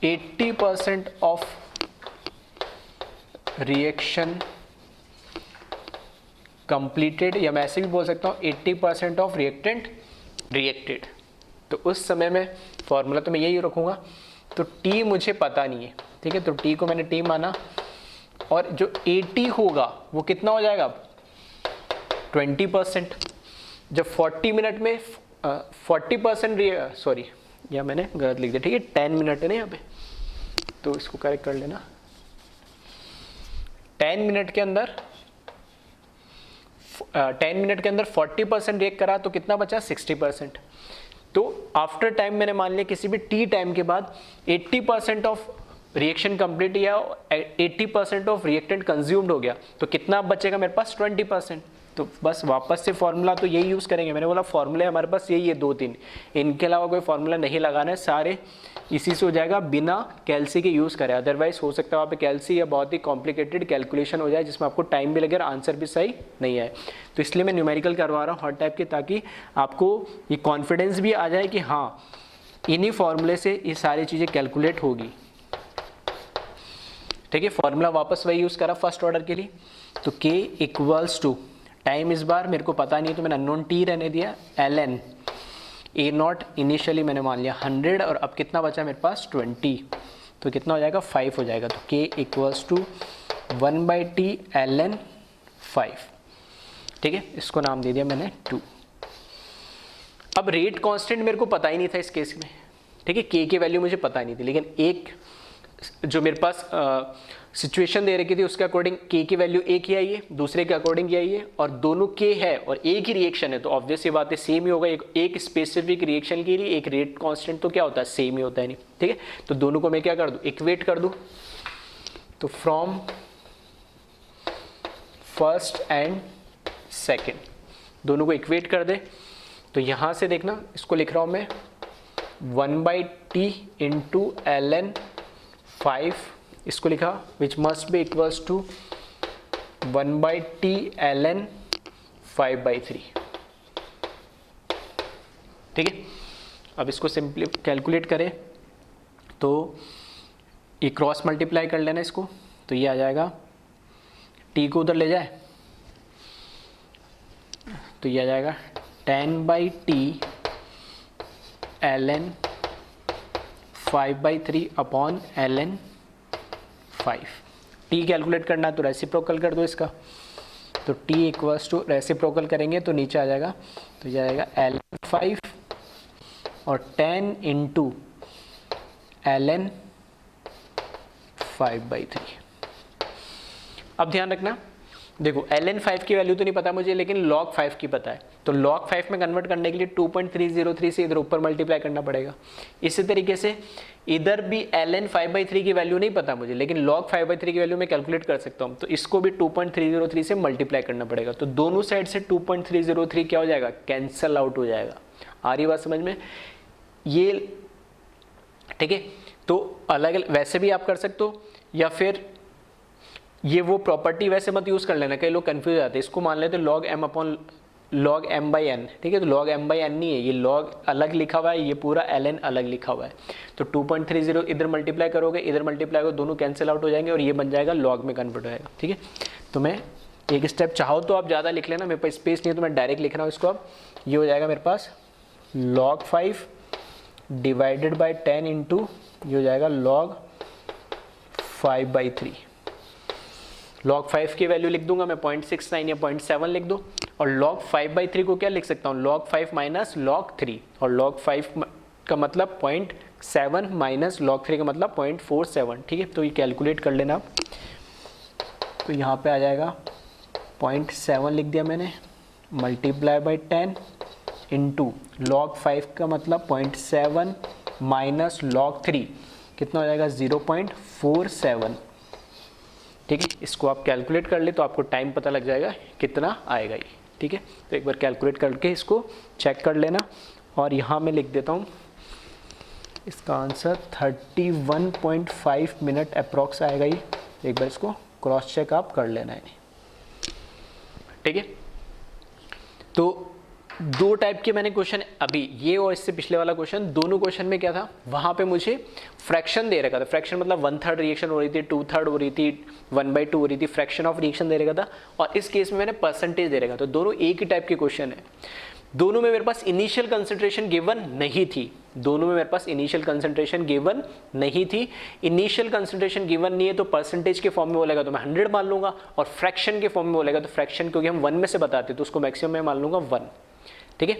A: 80% ऑफ रिएक्शन कंप्लीटेड, या मैं ऐसे भी बोल सकता हूँ 80% ऑफ रिएक्टेंट रिएक्टेड, तो उस समय में फॉर्मूला तो मैं यही रखूँगा। तो T मुझे पता नहीं है, ठीक है, तो T को मैंने T माना, और जो AT होगा वो कितना हो जाएगा, 20%। जब 40 मिनट में 40%, सॉरी या मैंने गलत लिख दिया, ठीक है, 10 मिनट है ना यहाँ पे, तो इसको करेक्ट कर लेना। 10 मिनट के अंदर 40% रिएक्ट करा तो कितना बचा, 60%। तो आफ्टर टाइम मैंने मान लिया किसी भी टी टाइम के बाद 80% ऑफ रिएक्शन कंप्लीट या 80% ऑफ रिएक्टेंट कंज्यूम्ड हो गया, तो कितना बचेगा मेरे पास, 20%। तो बस वापस से फॉर्मूला तो यही यूज़ करेंगे, मैंने बोला फॉर्मूले हमारे पास यही है 2-3, इनके अलावा कोई फॉर्मूला नहीं लगाना है, सारे इसी से हो जाएगा बिना कैल्सी के यूज़ करें। अदरवाइज हो सकता है वहाँ पे कैल्सी या बहुत ही कॉम्प्लिकेटेड कैलकुलेशन हो जाए जिसमें आपको टाइम भी लगे और आंसर भी सही नहीं आए। तो इसलिए मैं न्यूमेरिकल करवा रहा हूँ हर टाइप के, ताकि आपको ये कॉन्फिडेंस भी आ जाए कि हाँ इन्हीं फॉर्मूले से ये सारी चीज़ें कैलकुलेट होगी, ठीक है। फॉर्मूला वापस वही यूज़ करा फर्स्ट ऑर्डर के लिए, तो K इक्वल्स टू टाइम, इस बार मेरे को पता नहीं तो मैंने अननोन T रहने दिया, ln A नॉट इनिशियली मैंने मान लिया 100, और अब कितना बचा मेरे पास 20, तो कितना हो जाएगा 5 हो जाएगा। तो K equals to 1/T ln 5, ठीक है, इसको नाम दे दिया मैंने 2। अब रेट कांस्टेंट मेरे को पता ही नहीं था इस केस में, ठीक है, K की वैल्यू मुझे पता नहीं थी, लेकिन एक जो मेरे पास सिचुएशन दे रखी थी उसके अकॉर्डिंग के की वैल्यू एक ही आई है, दूसरे के अकॉर्डिंग आई है, और दोनों के है और एक ही रिएक्शन है तो ऑब्वियस ये बात है सेम ही होगा। एक स्पेसिफिक रिएक्शन के लिए एक रेट कांस्टेंट तो क्या होता है, सेम ही होता है नहीं, ठीक है। तो दोनों को मैं क्या कर दूं, इक्वेट कर दूं। तो फ्रॉम फर्स्ट एंड सेकेंड दोनों को इक्वेट कर दे तो यहां से देखना इसको लिख रहा हूं मैं 1/t इंटू ln 5 इसको लिखा which must be equals to 1/t ln 5/3, ठीक है। अब इसको सिंपली कैलकुलेट करें तो ये क्रॉस मल्टीप्लाई कर लेना इसको, तो ये आ जाएगा t को उधर ले जाए तो ये आ जाएगा 10/t ln 5/3 upon ln 5। t calculate करना है तो रेसिप्रोकल कर दो इसका, तो t इक्वल्स टू रेसिप्रोकल करेंगे तो नीचे आ जाएगा, तो ये आएगा ln 5 और 10 इंटू ln 5/3। अब ध्यान रखना, देखो ln 5 की वैल्यू तो नहीं पता मुझे लेकिन log 5 की पता है, तो log 5 में कन्वर्ट करने के लिए 2.303 से इधर ऊपर मल्टीप्लाई करना पड़ेगा। इसी तरीके से इधर भी ln 5/3 की वैल्यू नहीं पता मुझे लेकिन log 5/3 की वैल्यू मैं कैलकुलेट कर सकता हूँ, तो इसको भी 2.303 से मल्टीप्लाई करना पड़ेगा। तो दोनों साइड से 2.303 क्या हो जाएगा, कैंसल आउट हो जाएगा। आ रही बात समझ में ये, ठीक है। तो अलग अलग वैसे भी आप कर सकते हो या फिर ये वो प्रॉपर्टी वैसे मत यूज़ कर लेना, कई लोग कंफ्यूज जाते हैं। इसको मान लेते log m upon log m/n, ठीक है। तो log m/n नहीं है, ये log अलग लिखा हुआ है, ये पूरा ln अलग लिखा हुआ है। तो 2.30 इधर मल्टीप्लाई करोगे, इधर मल्टीप्लाई करोगे, दोनों कैंसिल आउट हो जाएंगे और ये बन जाएगा log में कन्वर्ट हो जाएगा, ठीक है। तो मैं एक स्टेप चाहो तो आप ज़्यादा लिख लेना, मेरे पास स्पेस नहीं है तो मैं डायरेक्ट लिख रहा हूँ इसको। अब ये हो जाएगा मेरे पास log 5 डिवाइडेड बाई 10 इंटू ये हो जाएगा log 5/3। log 5 की वैल्यू लिख दूंगा मैं 0.69 या 0.7 लिख दो, और log 5/3 को क्या लिख सकता हूँ, log 5 माइनस log 3, और log 5 का मतलब 0.7 माइनस log 3 का मतलब 0.47, ठीक है। तो ये कैलकुलेट कर लेना आप, तो यहाँ पे आ जाएगा 0.7 लिख दिया मैंने, मल्टीप्लाई बाई 10 इंटू log 5 का मतलब 0.7 माइनस log 3 कितना हो जाएगा 0.47, ठीक है। इसको आप कैलकुलेट कर ले तो आपको टाइम पता लग जाएगा कितना आएगा ये, ठीक है। तो एक बार कैलकुलेट करके इसको चेक कर लेना, और यहाँ मैं लिख देता हूँ इसका आंसर 31.5 मिनट अप्रॉक्स आएगा ये। एक बार इसको क्रॉस चेक आप कर लेना है, ठीक है। तो दो टाइप के मैंने क्वेश्चन अभी ये और इससे पिछले वाला क्वेश्चन, दोनों क्वेश्चन में क्या था, वहां पे मुझे फ्रैक्शन दे रखा था। फ्रैक्शन मतलब 1/3 रिएक्शन हो रही थी, 2/3 हो रही थी, 1/2 हो रही थी, फ्रैक्शन ऑफ रिएक्शन दे रखा था, और इस केस में मैंने परसेंटेज दे रखा था। दोनों एक ही टाइप के क्वेश्चन है। दोनों में मेरे पास इनिशियल कंसंट्रेशन गिवन नहीं थी, दोनों में मेरे पास इनिशियल कंसंट्रेशन गिवन नहीं थी। इनिशियल कंसंट्रेशन गिवन नहीं है तो परसेंटेज के फॉर्म में बोलेगा तो मैं 100 मान लूंगा, और फ्रैक्शन के फॉर्म में बोलेगा तो फ्रैक्शन क्योंकि हम 1 में से बताते तो उसको मैक्सिमम में मान लूंगा 1, ठीक है।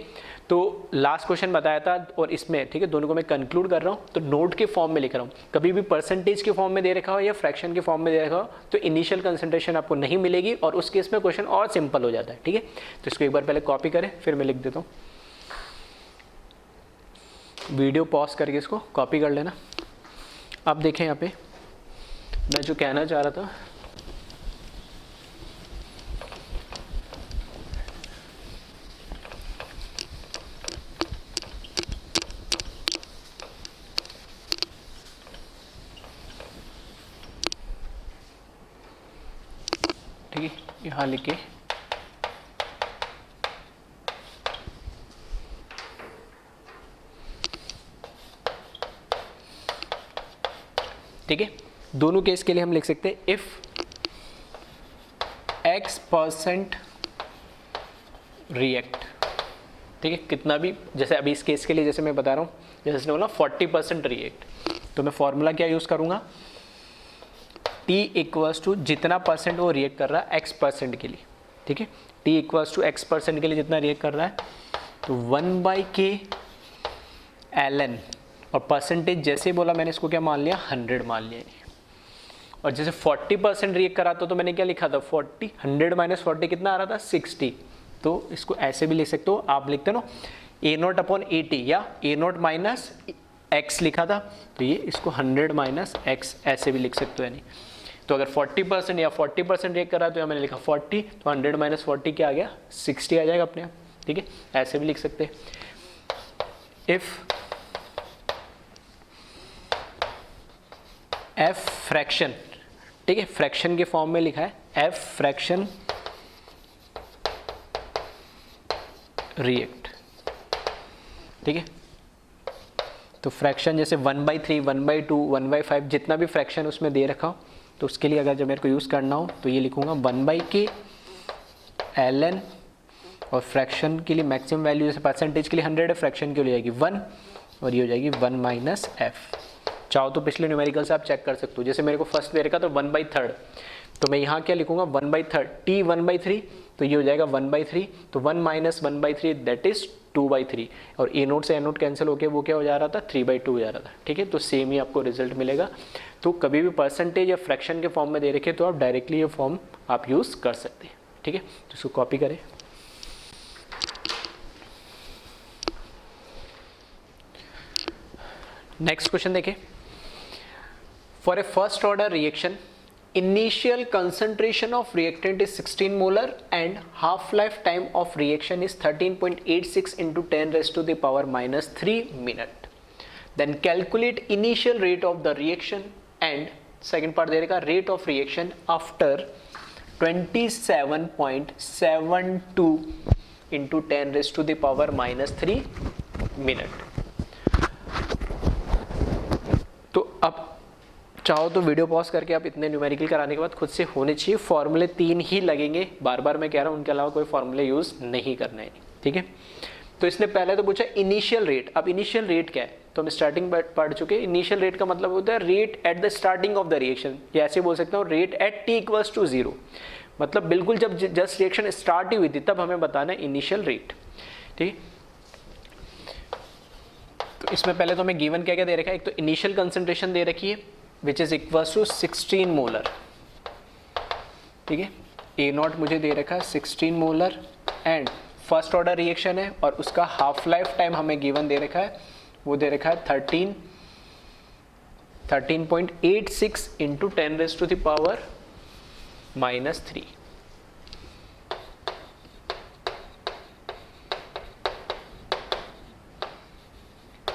A: तो लास्ट क्वेश्चन बताया था और इसमें, ठीक है, दोनों को मैं कंक्लूड कर रहा हूँ तो नोट के फॉर्म में लिख रहा हूँ। कभी भी परसेंटेज के फॉर्म में दे रखा हो या फ्रैक्शन के फॉर्म में दे रखा हो तो इनिशियल कंसंट्रेशन आपको नहीं मिलेगी, और उस केस में क्वेश्चन और सिंपल हो जाता है, ठीक है। तो इसको एक बार पहले कॉपी करें फिर मैं लिख देता हूँ, वीडियो पॉज करके इसको कॉपी कर लेना। अब देखें यहाँ पे मैं जो कहना चाह रहा था, ठीक है, यहाँ लिखे ठीक है। दोनों केस के लिए हम लिख सकते हैं इफ X% रिएक्ट, ठीक है, कितना भी, जैसे अभी इस केस के लिए जैसे मैं बता रहा हूँ, जैसे इसने बोला 40% रिएक्ट, तो मैं फॉर्मूला क्या यूज़ करूँगा, T इक्वल्स टू जितना परसेंट वो रिएक्ट कर रहा है X% के लिए, ठीक है, T इक्वल्स टू X% के लिए जितना रिएक्ट कर रहा है तो 1/k ln और परसेंटेज जैसे ही बोला मैंने इसको क्या मान लिया, 100 मान लिया। और जैसे 40% रिएक्ट करा तो मैंने क्या लिखा था, 40, 100 माइनस 40 कितना आ रहा था, 60। तो इसको ऐसे भी लिख सकते हो आप, लिखते हो ना A0 अपॉन 80 या A0 माइनस x लिखा था, तो ये इसको 100 माइनस x ऐसे भी लिख सकते हो। यानी तो अगर 40% या 40% रिएक्ट करा तो यहाँ मैंने लिखा 40, तो 100 माइनस 40 क्या आ गया, 60 आ जाएगा अपने आप। ठीक है, ऐसे भी लिख सकते हैं। इफ f फ्रैक्शन, ठीक है, फ्रैक्शन के फॉर्म में लिखा है, f फ्रैक्शन रिएक्ट। ठीक है, तो फ्रैक्शन जैसे 1/3, 1/2, 1/5 जितना भी फ्रैक्शन उसमें दे रखा हो, तो उसके लिए अगर जब मेरे को यूज़ करना हो तो ये लिखूंगा 1/k ln, और फ्रैक्शन के लिए मैक्सिमम वैल्यू जैसे परसेंटेज के लिए 100 है, फ्रैक्शन के लिए जाएगी 1, और ये हो जाएगी 1 माइनस f। चाहो तो पिछले न्यूमेरिकल से आप चेक कर सकते हो। जैसे मेरे को फर्स्ट दे रखा तो 1/3, तो मैं यहाँ क्या लिखूंगा 1/3, t 1/3, तो ये हो जाएगा 1/3, तो 1 माइनस 1/3 दैट इज 2/3, और A0 से A0 कैंसिल होके वो क्या हो जा रहा था, 3/2 हो जा रहा था। ठीक है, तो सेम ही आपको रिजल्ट मिलेगा। तो कभी भी परसेंटेज या फ्रैक्शन के फॉर्म में दे रखे तो आप डायरेक्टली ये फॉर्म आप यूज़ कर सकते हैं। ठीक है, तो इसको कॉपी करें। नेक्स्ट क्वेश्चन देखें। For a first order reaction, initial concentration of reactant is 16 molar and half life time of reaction is 13.86 into 10 raised to the power minus 3 minute. Then calculate initial rate of the reaction and second part दे रहेगा rate of reaction after 27.72 into 10 raised to the power minus 3 minute. तो अब चाहो तो video pause करके आप इतने numerical कराने के बाद खुद से होने चाहिए। फॉर्मूले 3 ही लगेंगे, बार बार मैं कह रहा हूँ, उनके अलावा कोई फॉर्मूले यूज़ नहीं करना है। ठीक है, तो इसने पहले तो पूछा इनिशियल रेट। अब इनिशियल रेट क्या है, तो हम स्टार्टिंग पढ़ चुके हैं। इनिशियल रेट का मतलब होता है rate at the starting of the reaction, या ऐसे बोल सकता हूँ rate at t equals to 0, मतलब बिल्कुल जब जस्ट रिएक्शन स्टार्ट ही हुई थी तब हमें बताना है इनिशियल रेट। ठीक है, तो इसमें पहले तो हमें गिवन क्या क्या दे रखा है, एक तो इनिशियल कंसंट्रेशन दे रखी है which is equals to 16 molar. ठीक है, A0 मुझे दे रखा है 16 molar and first order reaction है, और उसका हाफ लाइफ टाइम हमें गिवन दे रखा है, वो दे रखा है 13.86 into 10 raise to the power minus 3।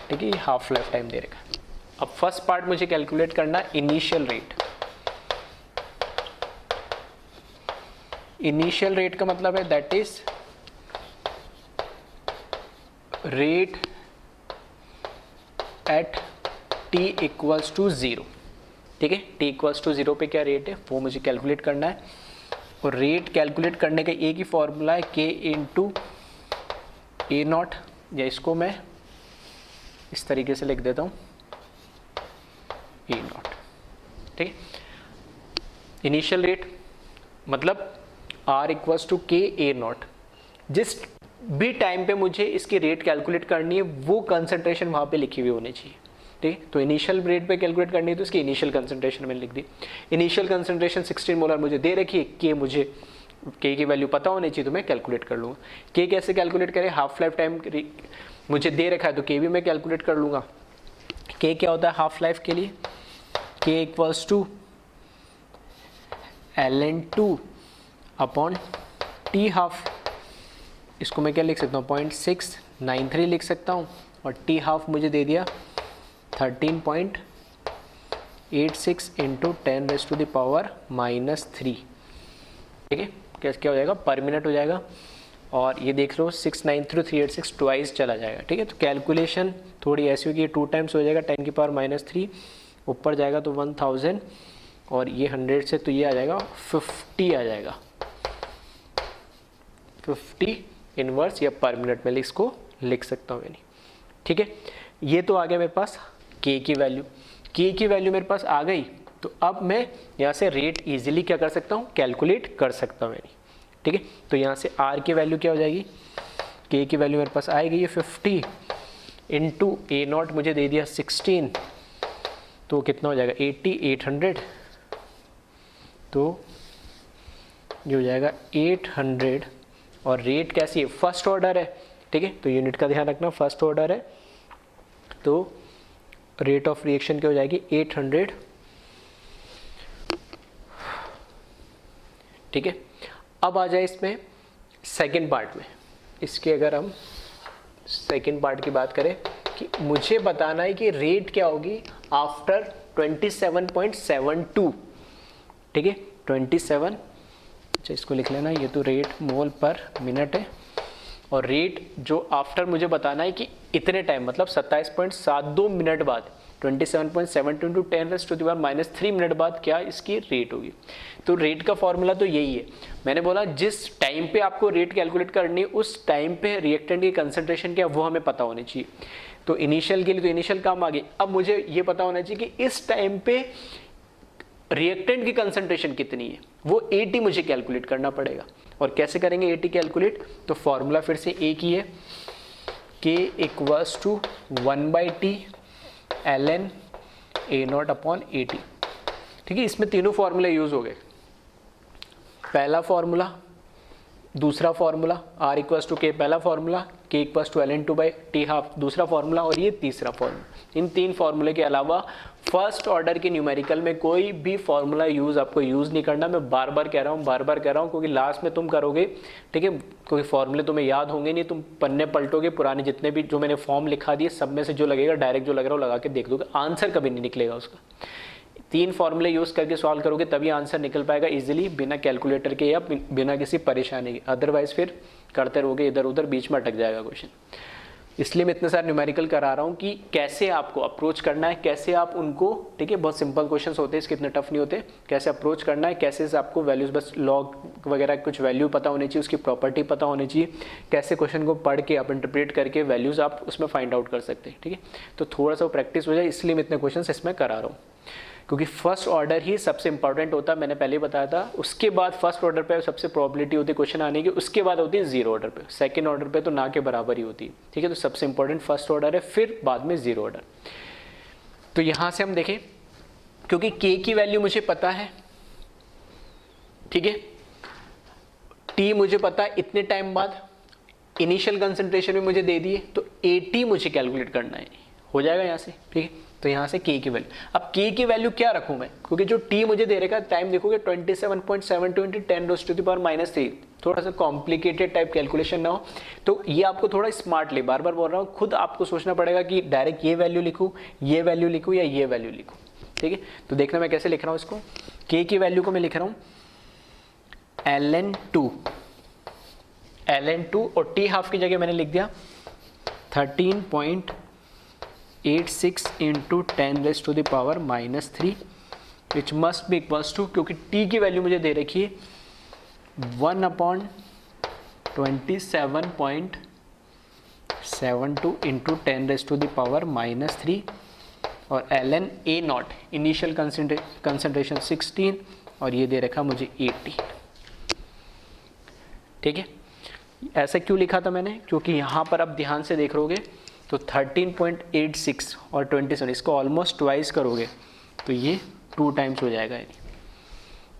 A: ठीक है, ये हाफ लाइफ टाइम दे रखा है। अब फर्स्ट पार्ट मुझे कैलकुलेट करना इनिशियल रेट। इनिशियल रेट का मतलब है that is rate at t equals to 0। ठीक है, t इक्वल्स टू 0 पे क्या रेट है वो मुझे कैलकुलेट करना है, और रेट कैलकुलेट करने का एक ही फॉर्मूला है k इंटू A0, या इसको मैं इस तरीके से लिख देता हूँ A0। ठीक है, इनिशियल रेट मतलब R इक्वल्स टू के A0। जिस भी टाइम पे मुझे इसकी रेट कैलकुलेट करनी है वो कंसंट्रेशन वहाँ पे लिखी हुई होनी चाहिए। ठीक है, तो इनिशियल रेट पे कैलकुलेट करनी है तो इसकी इनिशियल कंसंट्रेशन मैंने लिख दी। इनिशियल कंसंट्रेशन 16 मोलर मुझे दे रखी है, के मुझे के की वैल्यू पता होनी चाहिए तो मैं कैलकुलेट कर लूँगा। के कैसे कैलकुलेट करें, हाफ लाइफ टाइम मुझे दे रखा है तो के भी मैं कैलकुलेट कर लूँगा। के क्या होता है हाफ लाइफ के लिए, K equals to ln2 upon T half. इसको मैं क्या लिख सकता हूँ 0.693 लिख सकता हूँ, और टी हाफ मुझे दे दिया 13.86 into 10 raise to the power minus 3। ठीक है, क्या हो जाएगा पर मिनट हो जाएगा, और ये देख लो 693 386 ट्वाइस चला जाएगा। ठीक है, तो कैलकुलेशन थोड़ी ऐसी होगी, 2 टाइम्स हो जाएगा 10 की पावर माइनस 3, ऊपर जाएगा तो 1000, और ये 100 से तो ये आ जाएगा 50 आ जाएगा, 50 इनवर्स या पर मिनट में इसको लिख सकता हूँ मैंने। ठीक है, ये तो आ गया मेरे पास के की वैल्यू। के की वैल्यू मेरे पास आ गई, तो अब मैं यहाँ से रेट इजीली क्या कर सकता हूँ, कैलकुलेट कर सकता हूँ मैंने। ठीक है, तो यहाँ से आर की वैल्यू क्या हो जाएगी, के की वैल्यू मेरे पास आएगी ये 50 इंटू ए नॉट मुझे दे दिया 16, तो कितना हो जाएगा 80, 800, तो ये हो जाएगा 800। और रेट कैसी है, फर्स्ट ऑर्डर है, ठीक है, तो यूनिट का ध्यान रखना, फर्स्ट ऑर्डर है, तो रेट ऑफ रिएक्शन क्या हो जाएगी 800, ठीक है। अब आ जाए इसमें सेकंड पार्ट में, इसके अगर हम सेकंड पार्ट की बात करें कि मुझे बताना है कि रेट क्या होगी आफ्टर 27.72, ठीक है, 27, अच्छा इसको लिख लेना, ये तो रेट मोल पर मिनट है, और रेट जो आफ्टर मुझे बताना है कि इतने टाइम मतलब 27.72 मिनट बाद 27.72 × 10⁻³ मिनट बाद क्या इसकी रेट होगी। तो रेट का फॉर्मूला तो यही है, मैंने बोला जिस टाइम पे आपको रेट कैलकुलेट करनी है उस टाइम पे रिएक्टेंट की कंसंट्रेशन क्या वो हमें पता होनी चाहिए। तो इनिशियल के लिए तो इनिशियल काम आ गई, अब मुझे ये पता होना चाहिए कि इस टाइम पे रिएक्टेंट की कंसंट्रेशन कितनी है, वो AT मुझे कैलकुलेट करना पड़ेगा। और कैसे करेंगे AT कैलकुलेट, तो फॉर्मूला फिर से एक ही है, K = 1/T ln A0/AT, ठीक है। इसमें तीनों फॉर्मूले यूज हो गए, पहला फॉर्मूला, दूसरा फॉर्मूला R = K पहला फॉर्मूला, K = ln2/T½ दूसरा फॉर्मूला, और ये तीसरा फॉर्मूला। इन तीन फॉर्मूले के अलावा फर्स्ट ऑर्डर के न्यूमेरिकल में कोई भी फॉर्मूला आपको यूज़ नहीं करना। मैं बार बार कह रहा हूँ क्योंकि लास्ट में तुम करोगे, ठीक है, क्योंकि फॉर्मूले तुम्हें याद होंगे नहीं, तुम पन्ने पलटोगे, पुराने जितने भी जो मैंने फॉर्म लिखा दिए सब में से जो लगेगा डायरेक्ट जो लग रहा हो लगा के देख दोगे, आंसर कभी नहीं निकलेगा उसका। तीन फॉर्मूले यूज़ करके सॉल्व करोगे तभी आंसर निकल पाएगा इजीली, बिना कैलकुलेटर के या बिना किसी परेशानी के, अदरवाइज फिर करते रहोगे इधर उधर, बीच में अटक जाएगा क्वेश्चन। इसलिए मैं इतने सारे न्यूमेरिकल करा रहा हूँ कि कैसे आपको अप्रोच करना है, कैसे आप उनको, ठीक है, बहुत सिंपल क्वेश्चंस होते हैं इसके, इतने टफ नहीं होते, कैसे अप्रोच करना है, कैसे से आपको वैल्यूज, बस लॉग वगैरह कुछ वैल्यू पता होनी चाहिए, उसकी प्रॉपर्टी पता होनी चाहिए, कैसे क्वेश्चन को पढ़ के आप इंटरप्रेट करके वैल्यूज आप उसमें फाइंड आउट कर सकते हैं, ठीक है। तो थोड़ा सा प्रैक्टिस हो जाए, इसलिए मैं इतने क्वेश्चन इसमें करा रहा हूँ, क्योंकि फर्स्ट ऑर्डर ही सबसे इंपॉर्टेंट होता है, मैंने पहले ही बताया था। उसके बाद फर्स्ट ऑर्डर पे सबसे प्रोबेबिलिटी होती है क्वेश्चन आने की, उसके बाद होती है जीरो ऑर्डर पे, सेकंड ऑर्डर पे तो ना के बराबर ही होती है, ठीक है। तो सबसे इंपॉर्टेंट फर्स्ट ऑर्डर है, फिर बाद में जीरो ऑर्डर। तो यहां से हम देखें, क्योंकि K की वैल्यू मुझे पता है, ठीक है, T मुझे पता है, इतने टाइम बाद इनिशियल कंसंट्रेशन में मुझे दे दिए, तो AT मुझे कैलकुलेट करना है, हो जाएगा यहाँ से, ठीक है। तो यहाँ से K की वैल्यू, अब K की वैल्यू क्या रखूँ मैं, क्योंकि जो T मुझे दे रखा टाइम देखोगे 27.72 × 10⁻³ थोड़ा सा कॉम्प्लिकेटेड टाइप कैलकुलेशन ना हो, तो ये आपको थोड़ा स्मार्टली, बार बार बोल रहा हूँ, खुद आपको सोचना पड़ेगा कि डायरेक्ट ये वैल्यू लिखूँ, ये वैल्यू लिखूँ या ये वैल्यू लिखूँ, ठीक है। तो देखना मैं कैसे लिख रहा हूँ इसको, K की वैल्यू को मैं लिख रहा हूँ ln2 और T½ की जगह मैंने लिख दिया 13.86 × 10⁻³ which must be equals to, क्योंकि T की वैल्यू मुझे दे रखी है 1/27.72 × 10⁻³ और ln A0 इनिशियल कंसंट्रेशन 16 और ये दे रखा मुझे 80, ठीक है। ऐसा क्यों लिखा था मैंने, क्योंकि यहाँ पर अब ध्यान से देख लोगे तो 13.86 और 27 इसको ऑलमोस्ट ट्वाइस करोगे तो ये 2 टाइम्स हो जाएगा,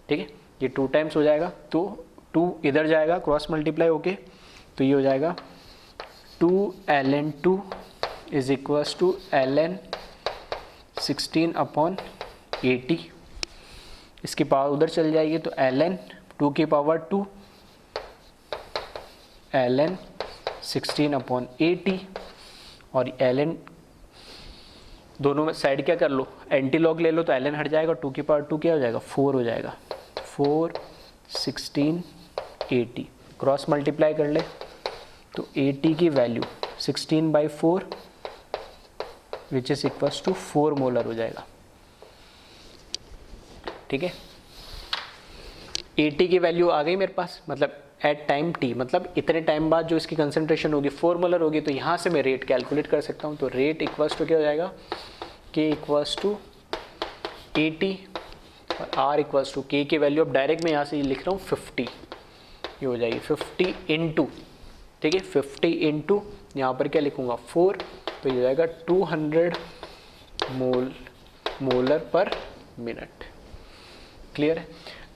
A: ठीक है, ये 2 टाइम्स हो जाएगा, तो 2 इधर जाएगा क्रॉस मल्टीप्लाई होके, तो ये हो जाएगा 2 ln2 is equals to ln 16/80, इसकी पावर उधर चल जाएगी तो ln 2 की पावर 2 ln 16/80 और ln दोनों में साइड क्या कर लो, एंटी लॉग ले लो तो ln हट जाएगा, 2 की पावर 2 क्या हो जाएगा 4 हो जाएगा, 4 16 80 क्रॉस मल्टीप्लाई कर ले तो 80 की वैल्यू 16/4 which is equals to 4 molar हो जाएगा, ठीक है। 80 की वैल्यू आ गई मेरे पास, मतलब एट टाइम t, मतलब इतने टाइम बाद जो इसकी कंसंट्रेशन होगी 4 मोलर होगी, तो यहाँ से मैं रेट कैलकुलेट कर सकता हूँ। तो रेट इक्वल्स टू क्या हो जाएगा, k इक्वल्स टू 80 और r इक्वल्स टू k की वैल्यू अब डायरेक्ट मैं यहाँ से लिख रहा हूँ 50, ये हो जाएगी 50 इंटू, ठीक है, 50 इंटू यहाँ पर क्या लिखूँगा 4 तो ये हो जाएगा 200 मोलर पर मिनट। क्लियर है?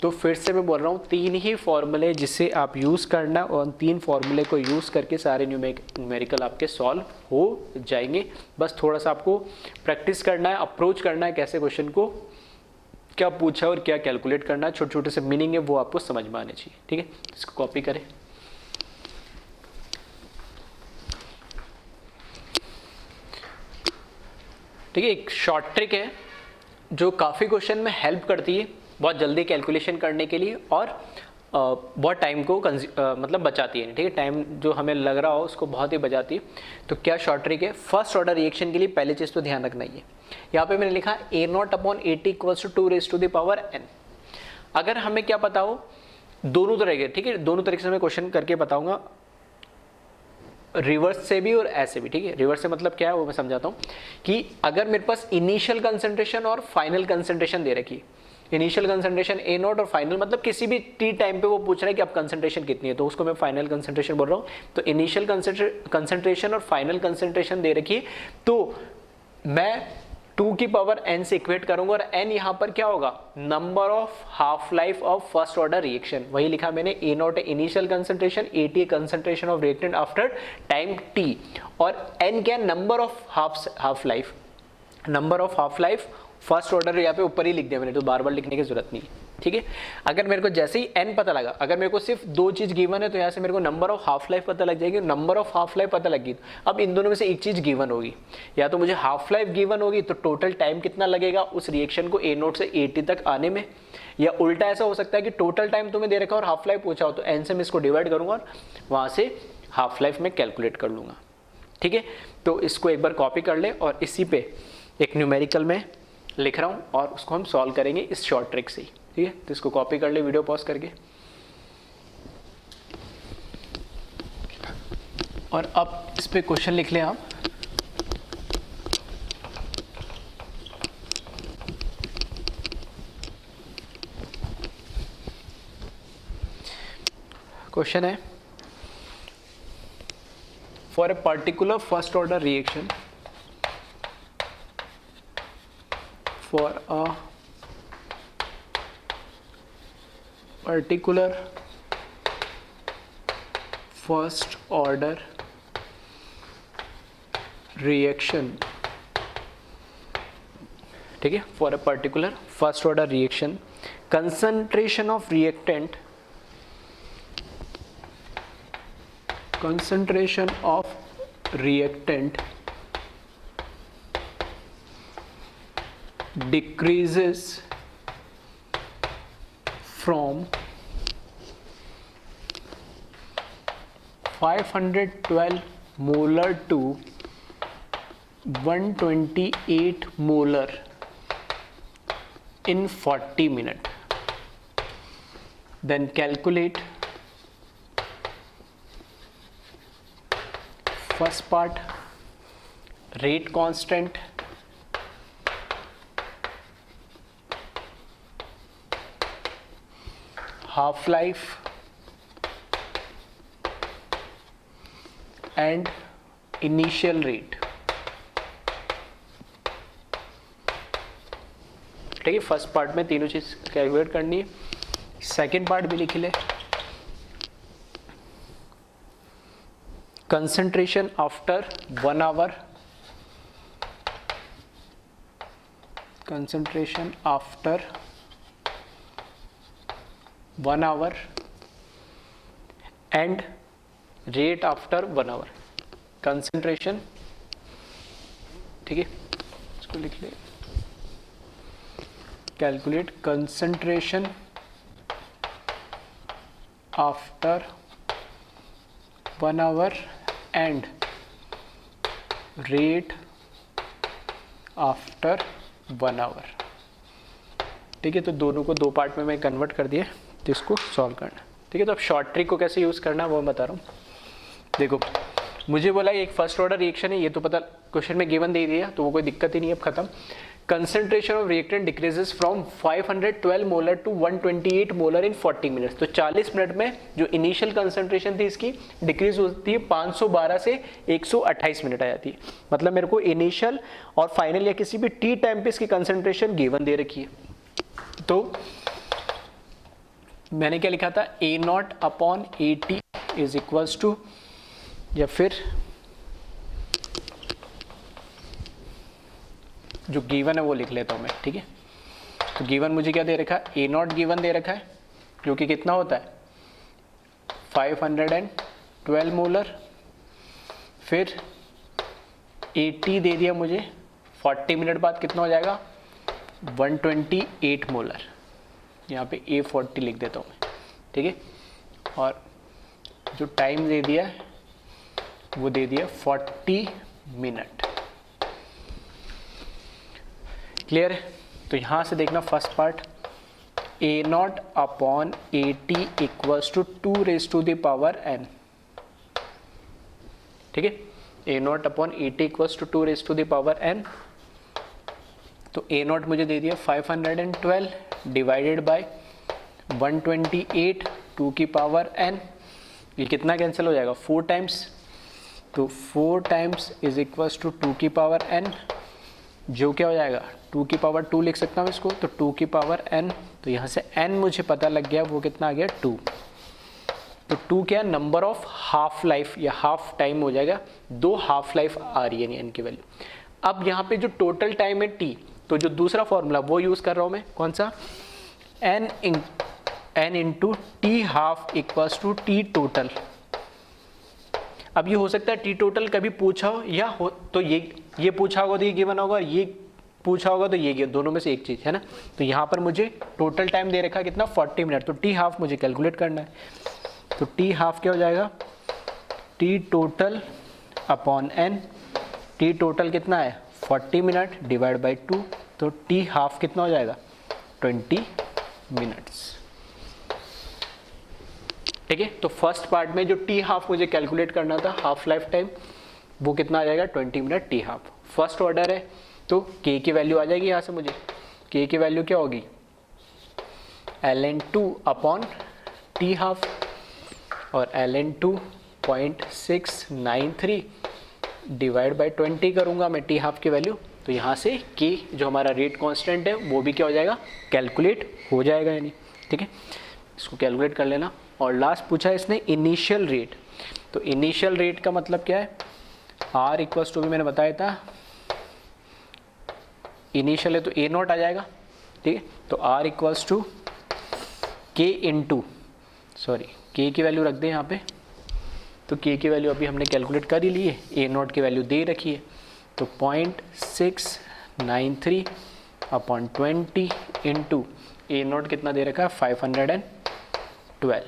A: तो फिर से मैं बोल रहा हूँ 3 ही फॉर्मूले जिसे आप यूज़ करना, और 3 फॉर्मूले को यूज़ करके सारे न्यूमेरिकल आपके सॉल्व हो जाएंगे। बस थोड़ा सा आपको प्रैक्टिस करना है, अप्रोच करना है, कैसे क्वेश्चन को क्या पूछा और क्या कैलकुलेट करना है, छोटे छोटे से मीनिंग है वो आपको समझ में आने चाहिए। ठीक है, इसको कॉपी करें। ठीक है, एक शॉर्ट ट्रिक है जो काफ़ी क्वेश्चन में हेल्प करती है बहुत जल्दी कैलकुलेशन करने के लिए, और बहुत टाइम को मतलब बचाती है। ठीक है, टाइम जो हमें लग रहा हो उसको बहुत ही बचाती है। तो क्या शॉर्ट ट्रिक है? फर्स्ट ऑर्डर रिएक्शन के लिए पहले चीज़ तो ध्यान रखना ही है, यहाँ पे मैंने लिखा A0/80 = 2⁻n। अगर हमें क्या पता हो दोनों तरह के, ठीक है, दोनों तरीके से मैं क्वेश्चन करके बताऊंगा, रिवर्स से भी और ऐसे भी। ठीक है, रिवर्स से मतलब क्या है वो मैं समझाता हूँ कि अगर मेरे पास इनिशियल कंसंट्रेशन और फाइनल कंसंट्रेशन दे रखी है, इनिशियल कंसंट्रेशन A0 और फाइनल मतलब किसी भी t टाइम पे वो पूछ रहा है कि अब कंसंट्रेशन कितनी है, तो उसको मैं फाइनल कंसंट्रेशन बोल रहा हूँ। तो इनिशियल कंसंट्रेशन और फाइनल कंसंट्रेशन दे रखी है, तो मैं 2n से इक्वेट करूंगा, और n यहाँ पर क्या होगा? Number of half life of first order reaction. वही लिखा मैंने, A0 initial concentration, AT concentration of reactant after time t, और n क्या? Number of half life. Number of half life first order यहाँ पे ऊपर ही लिख दिया मैंने, तो बार बार लिखने की जरूरत नहीं है। ठीक है, अगर मेरे को जैसे ही n पता लगा, अगर मेरे को सिर्फ 2 चीज गिवन है तो यहाँ से मेरे को नंबर ऑफ हाफ लाइफ पता लग जाएगी, नंबर ऑफ हाफ लाइफ पता लगी। अब इन दोनों में से एक चीज गिवन होगी, या तो मुझे हाफ लाइफ गिवन होगी, तो टोटल टाइम कितना लगेगा उस रिएक्शन को A0 से AT तक आने में, या उल्टा ऐसा हो सकता है कि टोटल टाइम तुम्हें दे रखा और हाफ लाइफ पूछा हो, तो n से मैं इसको डिवाइड करूंगा और वहां से हाफ लाइफ में कैलकुलेट कर लूंगा। ठीक है, तो इसको एक बार कॉपी कर ले, और इसी पे एक न्यूमेरिकल में लिख रहा हूँ और उसको हम सॉल्व करेंगे इस शॉर्ट ट्रिक से ही। ठीक है, तो इसको कॉपी कर ले वीडियो पॉज करके, और अब इस पे क्वेश्चन लिख लें आप। क्वेश्चन है, for a particular first order reaction, for a particular first order reaction, ठीक है, for a particular first order reaction, concentration of reactant 'decreases from 512 molar to 128 molar in 40 minutes. Then calculate first part, rate constant, half life and initial rate। ठीक है, first part में तीनों चीज calculate करनी है, second part भी लिख ले, concentration after 1 hour, concentration after 1 hour and rate after 1 hour, concentration. ठीक है, इसको लिख ले, calculate concentration after 1 hour and rate after 1 hour. ठीक है, तो दोनों को 2 पार्ट में मैं कन्वर्ट कर दिया, तो इसको सॉल्व करना। ठीक है, तो अब शॉर्ट ट्रिक को कैसे यूज़ करना है वो मैं बता रहा हूँ। देखो, मुझे बोला एक फर्स्ट ऑर्डर रिएक्शन है, ये तो पता क्वेश्चन में गिवन दे दिया, तो वो कोई दिक्कत ही नहीं है, अब खत्म। Concentration of reactant decreases from 512 molar to 128 molar in 40 minutes. तो 40 मिनट में जो इनिशियल कंसेंट्रेशन थी इसकी डिक्रीज होती है 512 से 128 मिनट आ जाती है। मतलब मेरे को इनिशियल और फाइनल या किसी भी टी टाइम पे इसकी कंसेंट्रेशन गिवन दे रखी है। तो मैंने क्या लिखा था, A naught upon A T is equals to, या फिर जो गिवन है वो लिख लेता हूं मैं, ठीक है। तो गिवन मुझे क्या दे रखा है, ए नॉट गिवन दे रखा है जो कि कितना होता है 512 मोलर, फिर ए टी दे दिया मुझे 40 मिनट बाद कितना हो जाएगा 128 मोलर, यहाँ पे A40 लिख देता हूँ मैं, ठीक है। और जो टाइम दे दिया है वो दे दिया 40 मिनट। क्लियर है। तो यहाँ से देखना first part, A naught upon A T equals to 2 raise to the power n, ठीक है। A naught upon A T equals to 2 raise to the power n। तो ए नॉट मुझे दे दिया 512 डिवाइडेड बाय 128 2 की पावर n। ये कितना cancel हो जाएगा 4 टाइम्स, तो 4 टाइम्स इज इक्वल्स टू 2 की पावर n, जो क्या हो जाएगा 2 की पावर 2 लिख सकता हूँ इसको, तो 2 की पावर n। तो यहाँ से n मुझे पता लग गया वो कितना आ गया 2। तो 2 क्या नंबर ऑफ हाफ लाइफ या हाफ टाइम हो जाएगा, 2 हाफ लाइफ आ रही है n की वैल्यू। अब यहाँ पे जो टोटल टाइम है t, तो जो दूसरा फॉर्मूला वो यूज़ कर रहा हूँ मैं, कौन सा, n into T half equals to T total. अब ये हो सकता है टी टोटल कभी पूछा हो या हो तो ये पूछा होगा तो ये गिवन होगा, ये पूछा होगा तो ये गिवन, दोनों में से एक चीज़ है ना। तो यहाँ पर मुझे टोटल टाइम दे रखा है कितना 40 मिनट, तो टी हाफ मुझे कैलकुलेट करना है। तो टी हाफ क्या हो जाएगा, T total upon n, T total कितना है 40 मिनट डिवाइड बाई 2, तो टी हाफ कितना हो जाएगा 20 मिनट्स, ठीक है। तो फर्स्ट पार्ट में जो टी हाफ मुझे कैलकुलेट करना था हाफ लाइफ टाइम, वो कितना आ जाएगा 20 minute T half. First order है तो k की वैल्यू आ जाएगी यहाँ से, मुझे k की वैल्यू क्या होगी ln2 अपॉन टी हाफ, और ln2 0.693 डिवाइड बाई 20 करूँगा मैं टी हाफ की वैल्यू। तो यहाँ से k जो हमारा रेट कांस्टेंट है वो भी क्या हो जाएगा कैलकुलेट हो जाएगा, यानी ठीक है। इसको कैलकुलेट कर लेना। और लास्ट पूछा है इसने इनिशियल रेट, तो इनिशियल रेट का मतलब क्या है, r इक्वल्स टू भी मैंने बताया था, इनिशियल है तो ए नॉट आ जाएगा, ठीक है। तो r equals to k into, sorry k की वैल्यू रख दें यहाँ पे, तो k की वैल्यू अभी हमने कैलकुलेट कर ही ली है, ए नॉट की वैल्यू दे रखी है, तो 0.693 अपॉन 20 इंटू ए नॉट कितना दे रखा है 512,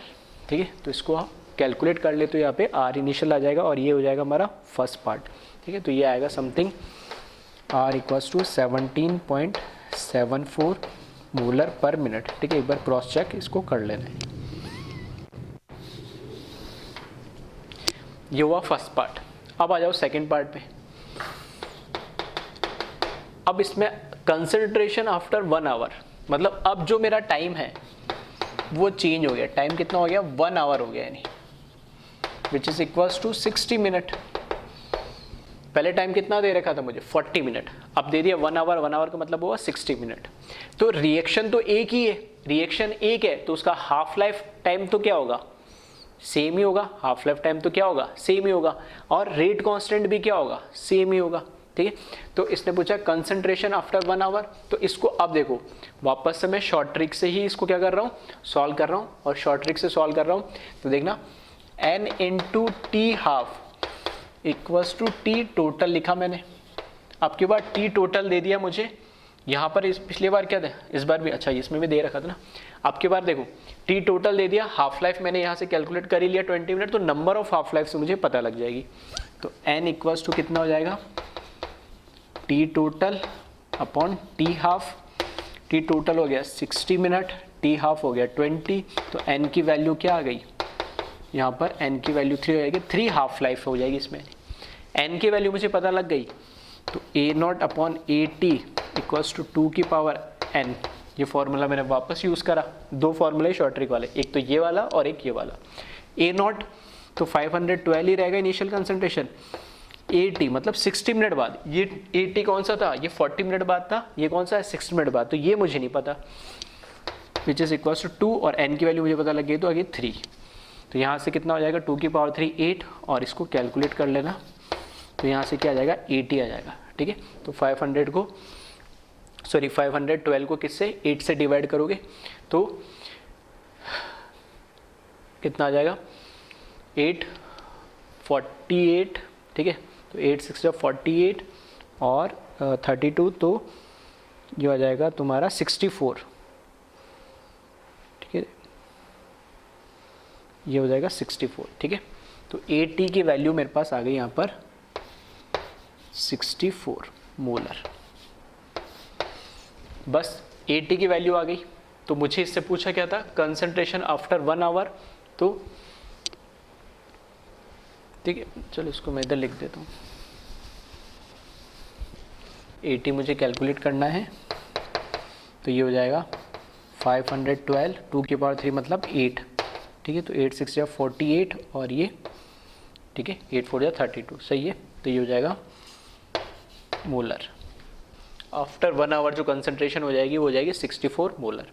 A: ठीक है। तो इसको आप कैलकुलेट कर ले तो यहाँ पे आर इनिशियल आ जाएगा, और ये हो जाएगा हमारा फर्स्ट पार्ट, ठीक है। तो ये आएगा something R equals to 17.74 molar per minute, ठीक है। एक बार क्रॉस चेक इसको कर लेना है। ये हुआ फर्स्ट पार्ट। अब आ जाओ सेकंड पार्ट पे। अब इसमें कंसंट्रेशन आफ्टर 1 आवर, मतलब अब जो मेरा टाइम है वो चेंज हो गया, टाइम कितना हो गया 1 आवर हो गया, यानी which is equals to 60 minute. पहले टाइम कितना दे रखा था मुझे 40 मिनट, अब दे दिया 1 आवर, 1 आवर का मतलब हुआ 60 मिनट। तो रिएक्शन तो एक ही है, रिएक्शन एक है, तो उसका हाफ लाइफ टाइम तो क्या होगा सेम ही होगा, हाफ लाइफ टाइम तो क्या होगा सेम ही होगा, और रेट कांस्टेंट भी क्या होगा सेम ही होगा, ठीक है। तो इसने पूछा कंसंट्रेशन आफ्टर 1 आवर, तो इसको अब देखो वापस से मैं शॉर्ट ट्रिक से ही इसको क्या कर रहा हूँ सॉल्व कर रहा हूँ, और शॉर्ट ट्रिक से सॉल्व कर रहा हूँ। तो देखना n into T half equals to T total लिखा मैंने, अब के बाद टी टोटल दे दिया मुझे यहाँ पर, इस पिछली बार क्या था इस बार भी, अच्छा इसमें भी दे रखा था ना। अब के बाद देखो टी टोटल दे दिया, हाफ लाइफ मैंने यहाँ से कैलकुलेट कर ही लिया 20 मिनट, तो नंबर ऑफ हाफ लाइफ से मुझे पता लग जाएगी। तो n इक्वल्स टू कितना हो जाएगा T total upon T half, T total हो गया 60 मिनट, टी हाफ हो गया 20, तो n की वैल्यू क्या आ गई यहाँ पर, n की वैल्यू 3 हो जाएगी, 3 हाफ लाइफ हो जाएगी इसमें। n की वैल्यू मुझे पता लग गई, तो a not upon A T equals to 2 की पावर n, ये फॉर्मूला मैंने वापस यूज़ करा, दो फॉर्मूले शॉर्ट ट्रिक वाले, एक तो ये वाला और एक ये वाला। ए नॉट तो 512 ही रहेगा इनिशियल कंसंट्रेशन, 80 मतलब 60 मिनट बाद, ये 80 कौन सा था, ये 40 मिनट बाद था, ये कौन सा है 60 मिनट बाद, तो ये मुझे नहीं पता, विच इज़ इक्वल्स टू 2 और n की वैल्यू मुझे पता लग गई तो आगे 3, तो यहाँ से कितना हो जाएगा 2 की पावर 3 8, और इसको कैलकुलेट कर लेना, तो यहाँ से क्या आ जाएगा 80 आ जाएगा, ठीक है। तो 512 को किससे 8 से डिवाइड करोगे तो कितना आ जाएगा 848, ठीक है, तो 8 6 48 और 32, तो ये आ जाएगा तुम्हारा 64, ठीक है, ये हो जाएगा 64, ठीक है। तो 80 की वैल्यू मेरे पास आ गई यहाँ पर 64 मोलर, बस 80 की वैल्यू आ गई। तो मुझे इससे पूछा क्या था, कंसंट्रेशन आफ्टर 1 आवर, तो ठीक है, चलो इसको मैं इधर लिख देता हूँ, 80 मुझे कैलकुलेट करना है, तो ये हो जाएगा 512, 2 की पावर 3 मतलब 8, ठीक है, तो 8 6 या 48 और ये, ठीक है, 8 4 या 32, सही है, तो ये हो जाएगा मोलर। आफ्टर 1 आवर जो कंसंट्रेशन हो जाएगी वो हो जाएगी 64 मोलर।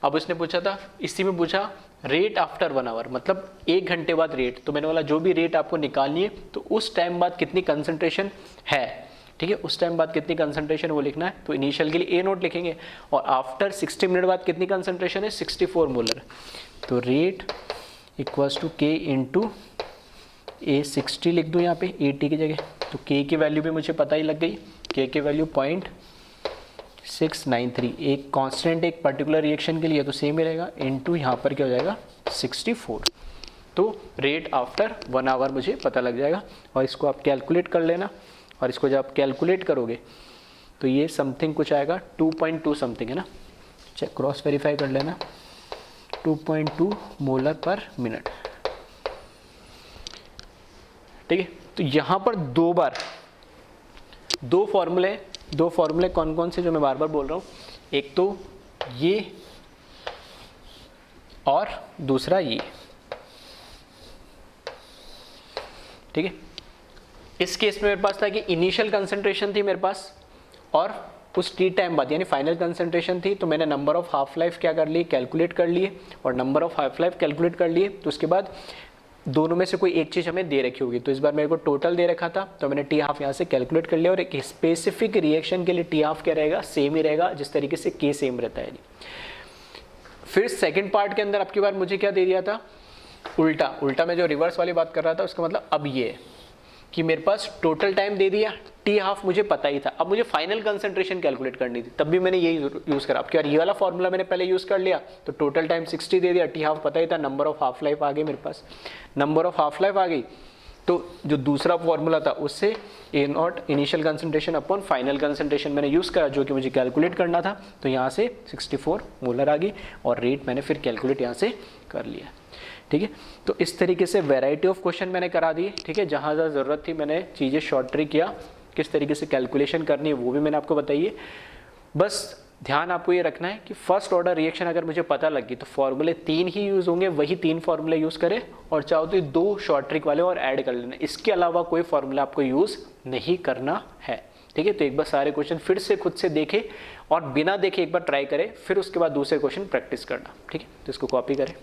A: अब उसने पूछा था, इसी में पूछा रेट आफ्टर 1 आवर, मतलब 1 घंटे बाद रेट, तो मैंने बोला जो भी रेट आपको निकालनी है तो उस टाइम बाद कितनी कंसंट्रेशन है, ठीक है, उस टाइम बाद कितनी कंसंट्रेशन वो लिखना है, तो इनिशियल के लिए ए नोट लिखेंगे, और आफ्टर 60 मिनट बाद कितनी कंसंट्रेशन है 64 मोलर, तो रेट इक्वल्स टू के इंटू ए 60 लिख दूँ यहाँ पे 80 की जगह, तो के की वैल्यू भी मुझे पता ही लग गई, के की वैल्यू 0.693, एक कांस्टेंट एक पर्टिकुलर रिएक्शन के लिए तो सेम ही रहेगा, इनटू यहाँ पर क्या हो जाएगा 64, तो रेट आफ्टर 1 आवर मुझे पता लग जाएगा, और इसको आप कैलकुलेट कर लेना, और इसको जब आप कैलकुलेट करोगे तो ये समथिंग कुछ आएगा 2.2 समथिंग है ना, चेक क्रॉस वेरीफाई कर लेना, 2.2 मोलर पर मिनट, ठीक है। तो यहाँ पर दो फॉर्मूले कौन कौन से जो मैं बार बार बोल रहा हूँ, एक तो ये और दूसरा ये, ठीक है। इस केस में मेरे पास था कि इनिशियल कंसंट्रेशन थी मेरे पास, और उस टी टाइम बाद यानी फाइनल कंसंट्रेशन थी, तो मैंने नंबर ऑफ हाफ लाइफ क्या कर ली, कैलकुलेट कर लिए, और number of half life calculate कर लिए, तो उसके बाद दोनों में से कोई एक चीज़ हमें दे रखी होगी, तो इस बार मेरे को टोटल दे रखा था, तो मैंने टी हाफ यहाँ से कैलकुलेट कर लिया, और एक स्पेसिफिक रिएक्शन के लिए टी हाफ क्या रहेगा, सेम ही रहेगा, जिस तरीके से के सेम रहता है। फिर सेकंड पार्ट के अंदर आपकी बार मुझे क्या दे दिया था, उल्टा मैं जो रिवर्स वाली बात कर रहा था उसका मतलब अब ये कि मेरे पास टोटल टाइम दे दिया, टी हाफ मुझे पता ही था, अब मुझे फाइनल कंसंट्रेशन कैलकुलेट करनी थी, तब भी मैंने यही यूज़ करा। अब क्या ये वाला फॉर्मूला मैंने पहले यूज़ कर लिया, तो टोटल टाइम 60 दे दिया, टी हाफ पता ही था, नंबर ऑफ हाफ लाइफ आ गई मेरे पास, नंबर ऑफ हाफ लाइफ आ गई, तो जो दूसरा फॉर्मूला था उससे A naught initial concentration upon final concentration मैंने यूज़ करा, जो कि मुझे कैलकुलेट करना था, तो यहाँ से 64 मोलर आ गई, और रेट मैंने फिर कैलकुलेट यहाँ से कर लिया, ठीक है। तो इस तरीके से वैरायटी ऑफ क्वेश्चन मैंने करा दिए, ठीक है, जहाँ जहाँ ज़रूरत थी मैंने चीज़ें शॉर्ट ट्रिक किया, किस तरीके से कैलकुलेशन करनी है वो भी मैंने आपको बताइए। बस ध्यान आपको ये रखना है कि फर्स्ट ऑर्डर रिएक्शन अगर मुझे पता लगी तो फॉर्मूले 3 ही यूज़ होंगे, वही 3 फॉर्मूले यूज़ करें, और चाहो तो 2 शॉर्ट ट्रिक वाले और ऐड कर लेना, इसके अलावा कोई फॉर्मूला आपको यूज़ नहीं करना है, ठीक है। तो एक बार सारे क्वेश्चन फिर से खुद से देखें, और बिना देखे एक बार ट्राई करें, फिर उसके बाद दूसरे क्वेश्चन प्रैक्टिस करना, ठीक है। तो इसको कॉपी करें।